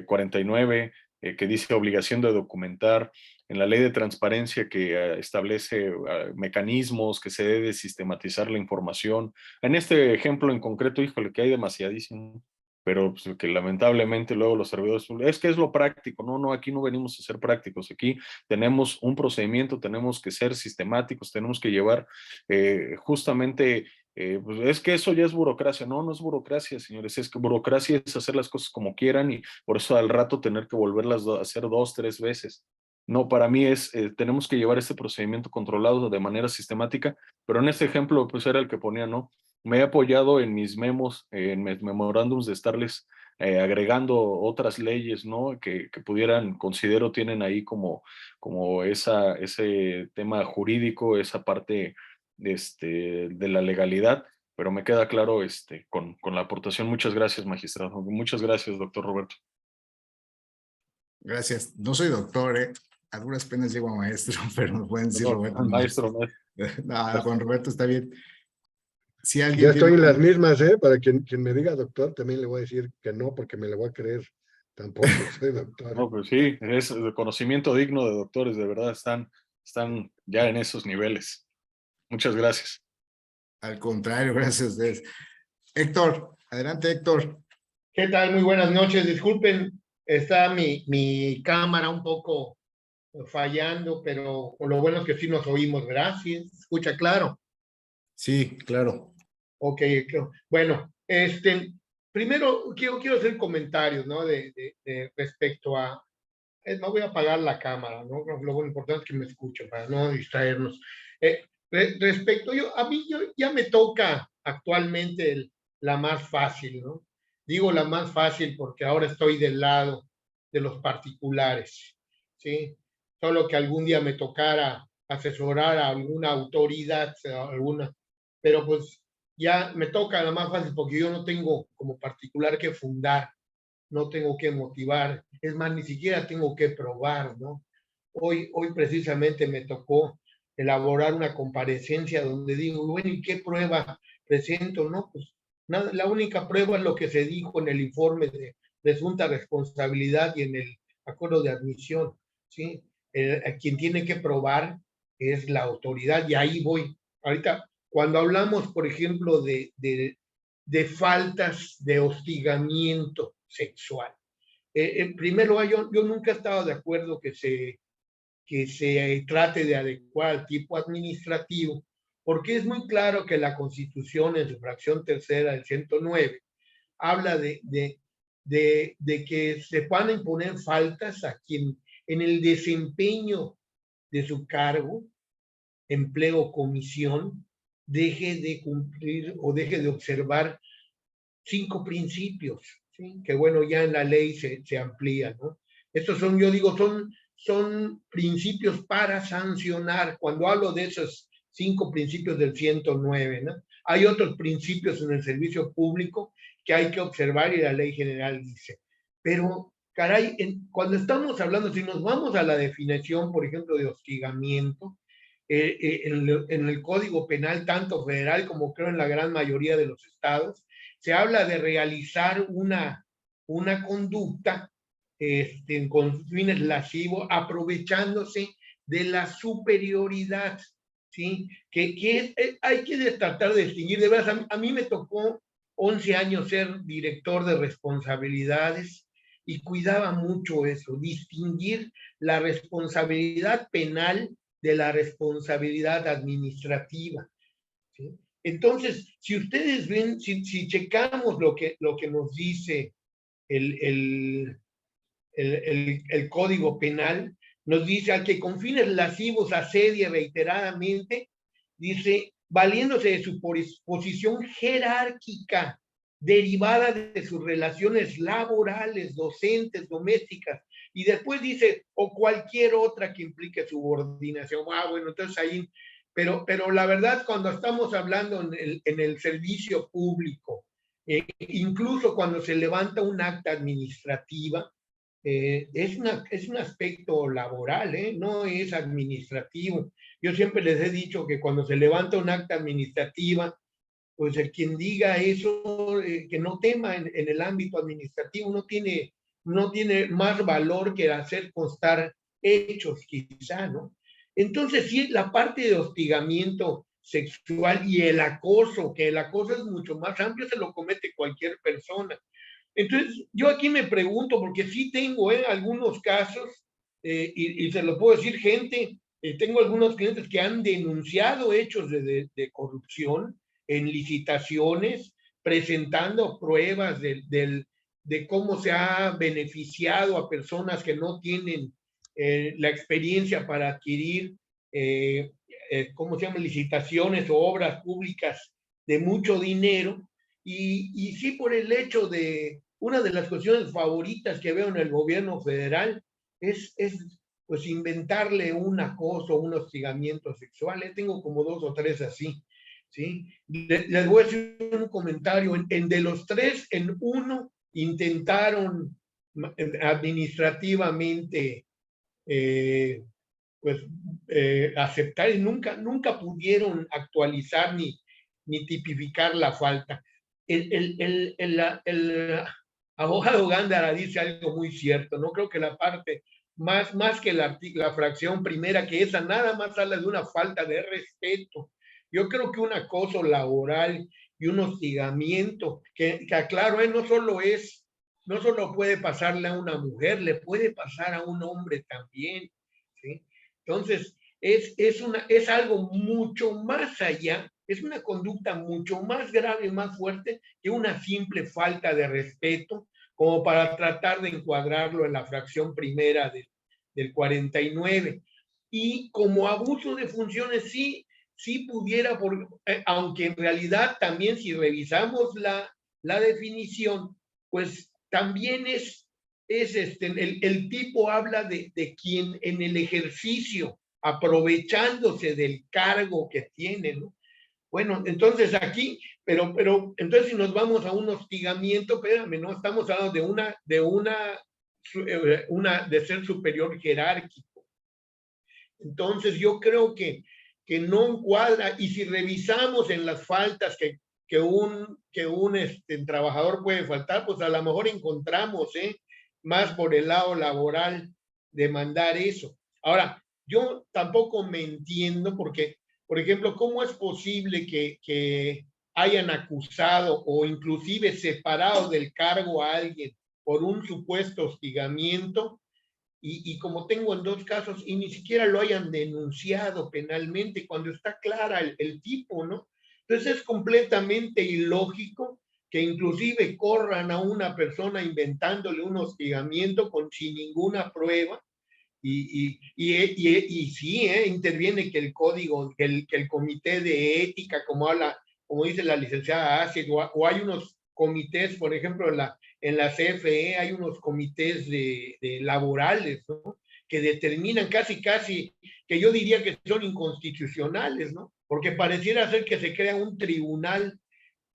49, que dice obligación de documentar, en la ley de transparencia que establece mecanismos que se debe sistematizar la información. En este ejemplo en concreto, híjole, que hay demasiadísimo, pero pues, que lamentablemente luego los servidores es que es lo práctico. No, aquí no venimos a ser prácticos, aquí tenemos un procedimiento, tenemos que ser sistemáticos, tenemos que llevar justamente, pues es que eso ya es burocracia. No es burocracia, señores, es que burocracia es hacer las cosas como quieran y por eso al rato tener que volverlas a hacer 2, 3 veces. No, para mí tenemos que llevar este procedimiento controlado de manera sistemática, pero en este ejemplo pues era el que ponía, ¿no? me he apoyado en mis memos, en mis memorándums de estarles agregando otras leyes, ¿no? Que pudieran, considero, tienen ahí como ese tema jurídico, esa parte de la legalidad, pero me queda claro con la aportación. Muchas gracias, magistrado. Muchas gracias, doctor Roberto. Gracias. No soy doctor, a duras penas llego a maestro, pero me pueden decir No, Roberto. maestro, No, con Roberto está bien. Si alguien Ya estoy en tiene- las mismas, para quien me diga doctor, también le voy a decir que no, porque me le voy a creer. Tampoco soy doctor. No, pues sí, es de conocimiento digno de doctores, de verdad, están ya en esos niveles. Muchas gracias. Al contrario, gracias a ustedes. Héctor, adelante, Héctor. ¿Qué tal? Muy buenas noches. Disculpen, está mi cámara un poco fallando, pero lo bueno es que sí nos oímos, ¿verdad? Sí, se escucha claro. Sí, claro. Ok, claro. Bueno, primero quiero hacer comentarios, ¿no? De respecto a... no voy a apagar la cámara, ¿no? Lo importante es que me escuchen para no distraernos. Respecto, a mí ya me toca actualmente la más fácil, ¿no? Digo la más fácil porque ahora estoy del lado de los particulares, ¿sí? Solo que algún día me tocara asesorar a alguna autoridad, pero pues ya me toca la más fácil porque yo no tengo como particular que fundar, no tengo que motivar, es más, ni siquiera tengo que probar, ¿no? Hoy precisamente me tocó elaborar una comparecencia donde digo, bueno, ¿y qué prueba presento? No, pues nada, la única prueba es lo que se dijo en el informe de presunta responsabilidad y en el acuerdo de admisión, ¿sí? Quien tiene que probar es la autoridad y ahí voy. Ahorita, cuando hablamos, por ejemplo, de faltas de hostigamiento sexual, primero, yo nunca he estado de acuerdo que se trate de adecuar al tipo administrativo, porque es muy claro que la Constitución, en su fracción tercera del 109, habla de que se puedan imponer faltas a quien en el desempeño de su cargo, empleo o comisión, deje de cumplir o deje de observar 5 principios, ¿sí? Que bueno, ya en la ley se amplía, ¿no? Estos son, yo digo, son principios para sancionar. Cuando hablo de esos 5 principios del 109, ¿no? Hay otros principios en el servicio público que hay que observar y la ley general dice. Pero, caray, cuando estamos hablando, si nos vamos a la definición, por ejemplo, de hostigamiento, en el Código Penal, tanto federal como creo en la gran mayoría de los estados, se habla de realizar una conducta con fines lascivos, aprovechándose de la superioridad, ¿sí? Que hay que tratar de distinguir. De verdad, a mí me tocó 11 años ser director de responsabilidades y cuidaba mucho eso, distinguir la responsabilidad penal de la responsabilidad administrativa, ¿sí? Entonces, si ustedes ven, si checamos lo que nos dice el Código Penal, nos dice al que con fines lascivos asedie reiteradamente, dice, valiéndose de su posición jerárquica derivada de sus relaciones laborales, docentes, domésticas, y después dice, o cualquier otra que implique subordinación. Bueno, entonces ahí, pero la verdad, cuando estamos hablando en el servicio público, incluso cuando se levanta un acta administrativa, es un aspecto laboral, no es administrativo. Yo siempre les he dicho que cuando se levanta un acta administrativa, pues el quien diga eso, que no tema en el ámbito administrativo, no tiene más valor que hacer constar hechos, quizá, ¿no? Entonces, sí, la parte de hostigamiento sexual y el acoso, que el acoso es mucho más amplio, se lo comete cualquier persona. Entonces, yo aquí me pregunto, porque sí tengo algunos casos, y se lo puedo decir, gente, tengo algunos clientes que han denunciado hechos de corrupción en licitaciones, presentando pruebas de cómo se ha beneficiado a personas que no tienen la experiencia para adquirir, ¿cómo se llama?, licitaciones o obras públicas mucho dinero, y sí por el hecho de, una de las cuestiones favoritas que veo en el gobierno federal es pues inventarle un acoso, un hostigamiento sexual. Tengo como 2 o 3 así, ¿sí? Les voy a decir un comentario, de los 3, en uno intentaron administrativamente pues aceptar, y nunca pudieron actualizar ni tipificar la falta. El abogado Gándara dice algo muy cierto, ¿no? Creo que la parte, más que la fracción primera, que esa nada más habla de una falta de respeto. Yo creo que un acoso laboral y un hostigamiento, que aclaro, no solo puede pasarle a una mujer, le puede pasar a un hombre también, ¿sí? Entonces, es algo mucho más allá, es una conducta mucho más grave, más fuerte que una simple falta de respeto, como para tratar de encuadrarlo en la fracción primera del 49. Y como abuso de funciones, sí pudiera, aunque en realidad también si revisamos la definición, pues también el tipo habla de quien en el ejercicio, aprovechándose del cargo que tiene, ¿no? Bueno, entonces aquí, pero entonces si nos vamos a un hostigamiento, espérame, no estamos hablando de ser superior jerárquico. Entonces yo creo que no encuadra, y si revisamos en las faltas que un trabajador puede faltar, pues a lo mejor encontramos más por el lado laboral demandar eso. Ahora, yo tampoco me entiendo porque, por ejemplo, ¿cómo es posible que hayan acusado o inclusive separado del cargo a alguien por un supuesto hostigamiento? Y como tengo en 2 casos, y ni siquiera lo hayan denunciado penalmente cuando está clara el tipo, ¿no? Entonces es completamente ilógico que inclusive corran a una persona inventándole un hostigamiento sin ninguna prueba, y sí, interviene que el código, que el comité de ética, como dice la licenciada Ace, o hay unos comités, por ejemplo, en la CFE hay unos comités de laborales, ¿no? Que determinan casi, que yo diría que son inconstitucionales, ¿no? Porque pareciera ser que se crea un tribunal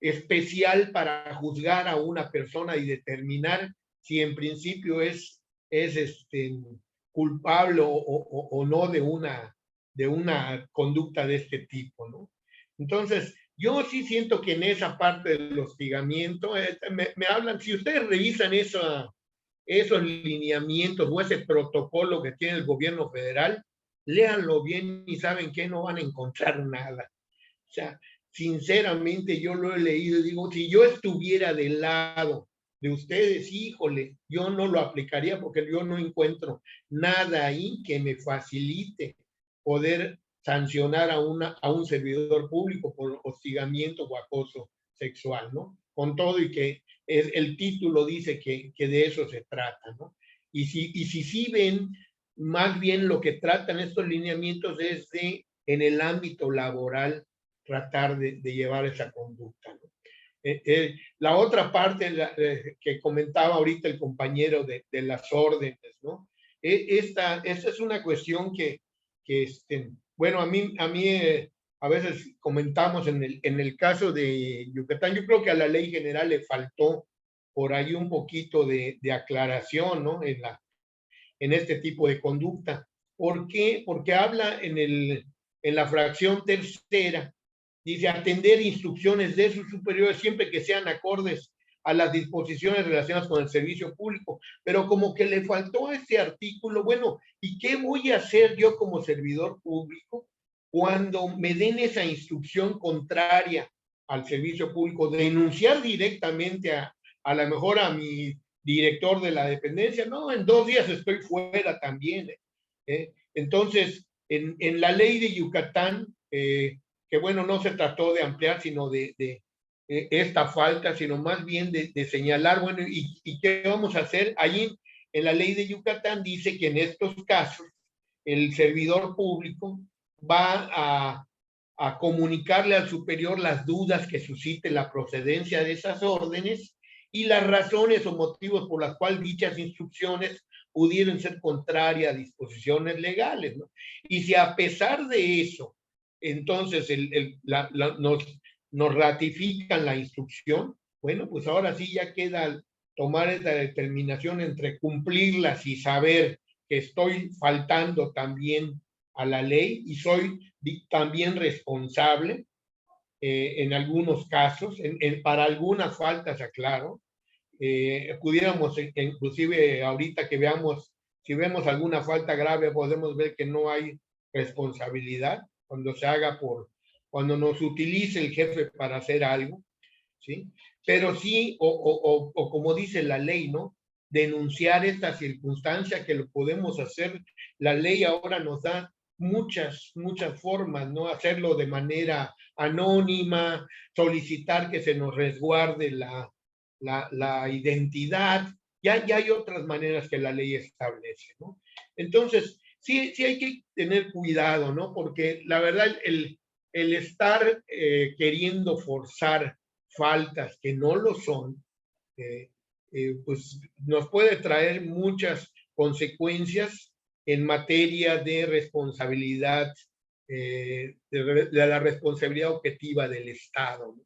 especial para juzgar a una persona y determinar si en principio es culpable o no de una conducta de este tipo, ¿no? Entonces, yo sí siento que en esa parte del hostigamiento, me hablan, si ustedes revisan esos lineamientos o ese protocolo que tiene el gobierno federal, léanlo bien y saben que no van a encontrar nada. O sea, sinceramente yo lo he leído y digo, si yo estuviera del lado de ustedes, híjole, yo no lo aplicaría porque yo no encuentro nada ahí que me facilite poder sancionar a un servidor público por hostigamiento o acoso sexual, ¿no? Con todo y que el título dice que de eso se trata, ¿no? Y si sí ven, más bien lo que tratan estos lineamientos es en el ámbito laboral, tratar de llevar esa conducta, ¿no? La otra parte que comentaba ahorita el compañero de las órdenes, ¿no? Esta es una cuestión que bueno, a mí a veces comentamos en el caso de Yucatán, yo creo que a la ley general le faltó por ahí un poquito de aclaración, ¿no? En este tipo de conducta. ¿Por qué? Porque habla en la fracción tercera, dice atender instrucciones de sus superiores siempre que sean acordes a las disposiciones relacionadas con el servicio público, pero como que le faltó a este artículo, bueno, ¿y qué voy a hacer yo como servidor público cuando me den esa instrucción contraria al servicio público? Denunciar directamente a lo mejor a mi director de la dependencia, no, en 2 días estoy fuera también. Entonces, en la ley de Yucatán, que bueno, no se trató de ampliar, sino de esta falta, sino más bien de señalar, bueno, ¿y qué vamos a hacer? Ahí en la ley de Yucatán dice que en estos casos el servidor público va a comunicarle al superior las dudas que suscite la procedencia de esas órdenes y las razones o motivos por las cuales dichas instrucciones pudieran ser contrarias a disposiciones legales, ¿no? Y si a pesar de eso, entonces nos ratifican la instrucción, bueno, pues ahora sí ya queda tomar esa determinación entre cumplirlas y saber que estoy faltando también a la ley y soy también responsable en algunos casos, para algunas faltas, aclaro. Pudiéramos, inclusive ahorita que veamos, si vemos alguna falta grave, podemos ver que no hay responsabilidad cuando se haga cuando nos utilice el jefe para hacer algo, ¿sí? Pero sí, o como dice la ley, ¿no? Denunciar esta circunstancia que lo podemos hacer. La ley ahora nos da muchas formas, ¿no? Hacerlo de manera anónima, solicitar que se nos resguarde la identidad. Ya hay otras maneras que la ley establece, ¿no? Entonces, sí hay que tener cuidado, ¿no? Porque la verdad, el estar queriendo forzar faltas que no lo son, pues nos puede traer muchas consecuencias en materia de responsabilidad, de la responsabilidad objetiva del Estado, ¿no?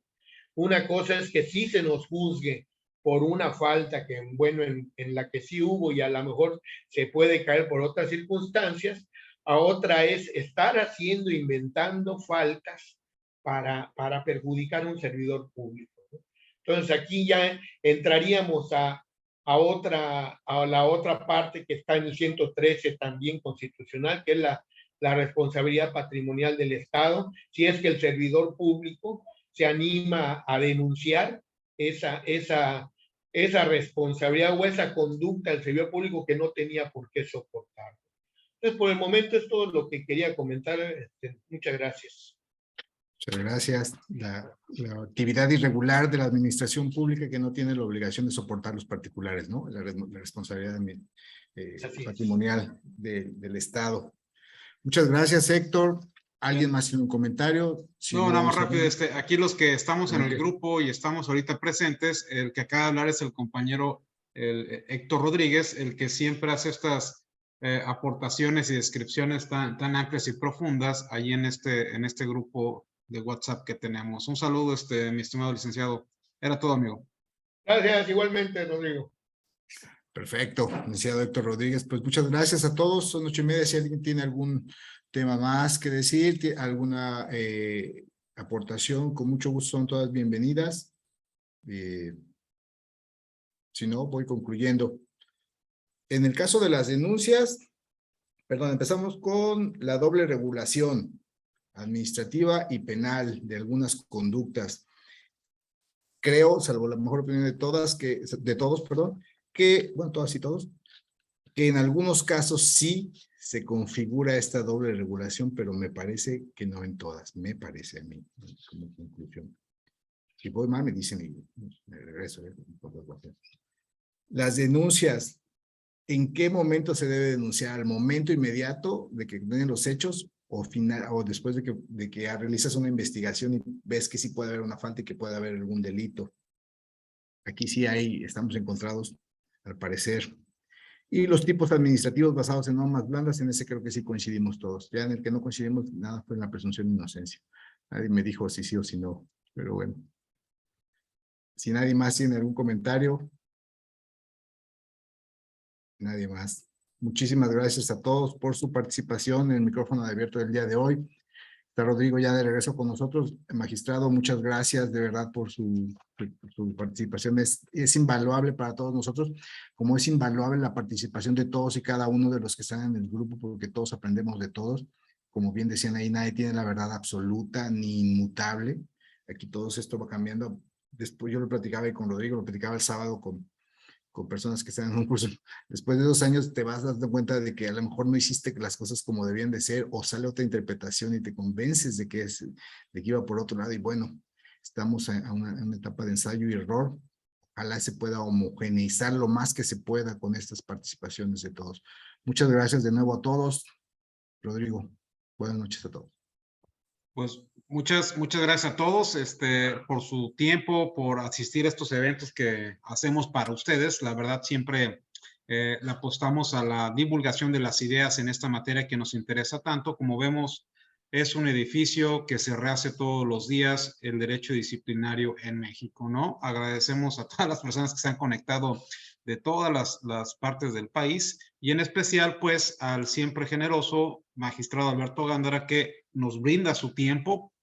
Una cosa es que sí se nos juzgue por una falta que, bueno, en la que sí hubo y a lo mejor se puede caer por otras circunstancias, a otra es estar inventando faltas para perjudicar a un servidor público, ¿no? Entonces aquí ya entraríamos a la otra parte que está en el 113 también constitucional, que es la responsabilidad patrimonial del Estado, si es que el servidor público se anima a denunciar esa responsabilidad o esa conducta del servidor público que no tenía por qué soportar. Entonces, por el momento es todo lo que quería comentar. Muchas gracias. Muchas gracias. La actividad irregular de la administración pública que no tiene la obligación de soportar los particulares, ¿no? La responsabilidad patrimonial del Estado. Muchas gracias, Héctor. ¿Alguien más tiene un comentario? Si no, nada más vamos a rápido. Aquí los que estamos en el Ok. grupo y estamos ahorita presentes, el que acaba de hablar es el compañero Héctor Rodríguez, el que siempre hace estas aportaciones y descripciones tan amplias y profundas ahí en este grupo de WhatsApp que tenemos. Un saludo, mi estimado licenciado. Era todo, amigo. Gracias, igualmente, Rodrigo. Perfecto, licenciado Héctor Rodríguez. Pues muchas gracias a todos. Son 8:30. Si alguien tiene algún tema más que decir, alguna aportación, con mucho gusto son todas bienvenidas. Si no, voy concluyendo. En el caso de las denuncias, perdón, empezamos con la doble regulación administrativa y penal de algunas conductas. Creo, salvo la mejor opinión de todos, bueno, todas y todos, que en algunos casos sí se configura esta doble regulación, pero me parece que no en todas, me parece a mí, como conclusión. Si voy mal, me dicen y me regreso. Las denuncias, ¿en qué momento se debe denunciar? ¿Al momento inmediato de que vienen los hechos o después de que realizas una investigación y ves que sí puede haber una falta y que puede haber algún delito? Aquí sí estamos encontrados, al parecer. Y los tipos administrativos basados en normas blandas, en ese creo que sí coincidimos todos. Ya en el que no coincidimos, nada fue en la presunción de inocencia. Nadie me dijo si sí o si no, pero bueno. Si nadie más tiene algún comentario. Nadie más. Muchísimas gracias a todos por su participación en el micrófono abierto del día de hoy. Está Rodrigo ya de regreso con nosotros. Magistrado, muchas gracias de verdad por su participación. Es invaluable para todos nosotros, como es invaluable la participación de todos y cada uno de los que están en el grupo, porque todos aprendemos de todos. Como bien decían ahí, nadie tiene la verdad absoluta ni inmutable. Aquí todo esto va cambiando. Después yo lo platicaba ahí con Rodrigo, lo platicaba el sábado con personas que están en un curso. Después de 2 años te vas dando cuenta de que a lo mejor no hiciste las cosas como debían de ser, o sale otra interpretación y te convences de que iba por otro lado. Y bueno, estamos en una etapa de ensayo y error. Ojalá se pueda homogeneizar lo más que se pueda con estas participaciones de todos. Muchas gracias de nuevo a todos. Rodrigo, buenas noches a todos. Pues muchas gracias a todos por su tiempo, por asistir a estos eventos que hacemos para ustedes. La verdad, siempre le apostamos a la divulgación de las ideas en esta materia que nos interesa tanto. Como vemos, es un edificio que se rehace todos los días el derecho disciplinario en México, ¿no? Agradecemos a todas las personas que se han conectado de todas las partes del país y en especial, pues, al siempre generoso magistrado Alberto Gándara, que nos brinda su tiempo,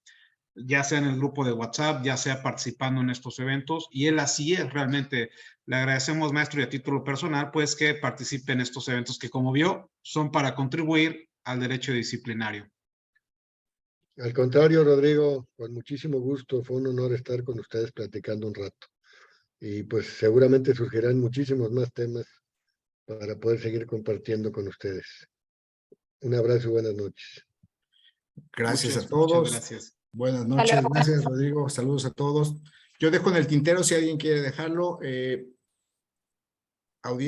ya sea en el grupo de WhatsApp, ya sea participando en estos eventos, y él así es realmente. Le agradecemos, maestro, y a título personal, pues, que participe en estos eventos que, como vio, son para contribuir al derecho disciplinario. Al contrario, Rodrigo, con muchísimo gusto, fue un honor estar con ustedes platicando un rato. Y pues seguramente surgirán muchísimos más temas para poder seguir compartiendo con ustedes. Un abrazo y buenas noches. Gracias a Muchas todos. gracias. Buenas noches. Gracias, Rodrigo. Saludos a todos. Yo dejo en el tintero si alguien quiere dejarlo. Audiencia.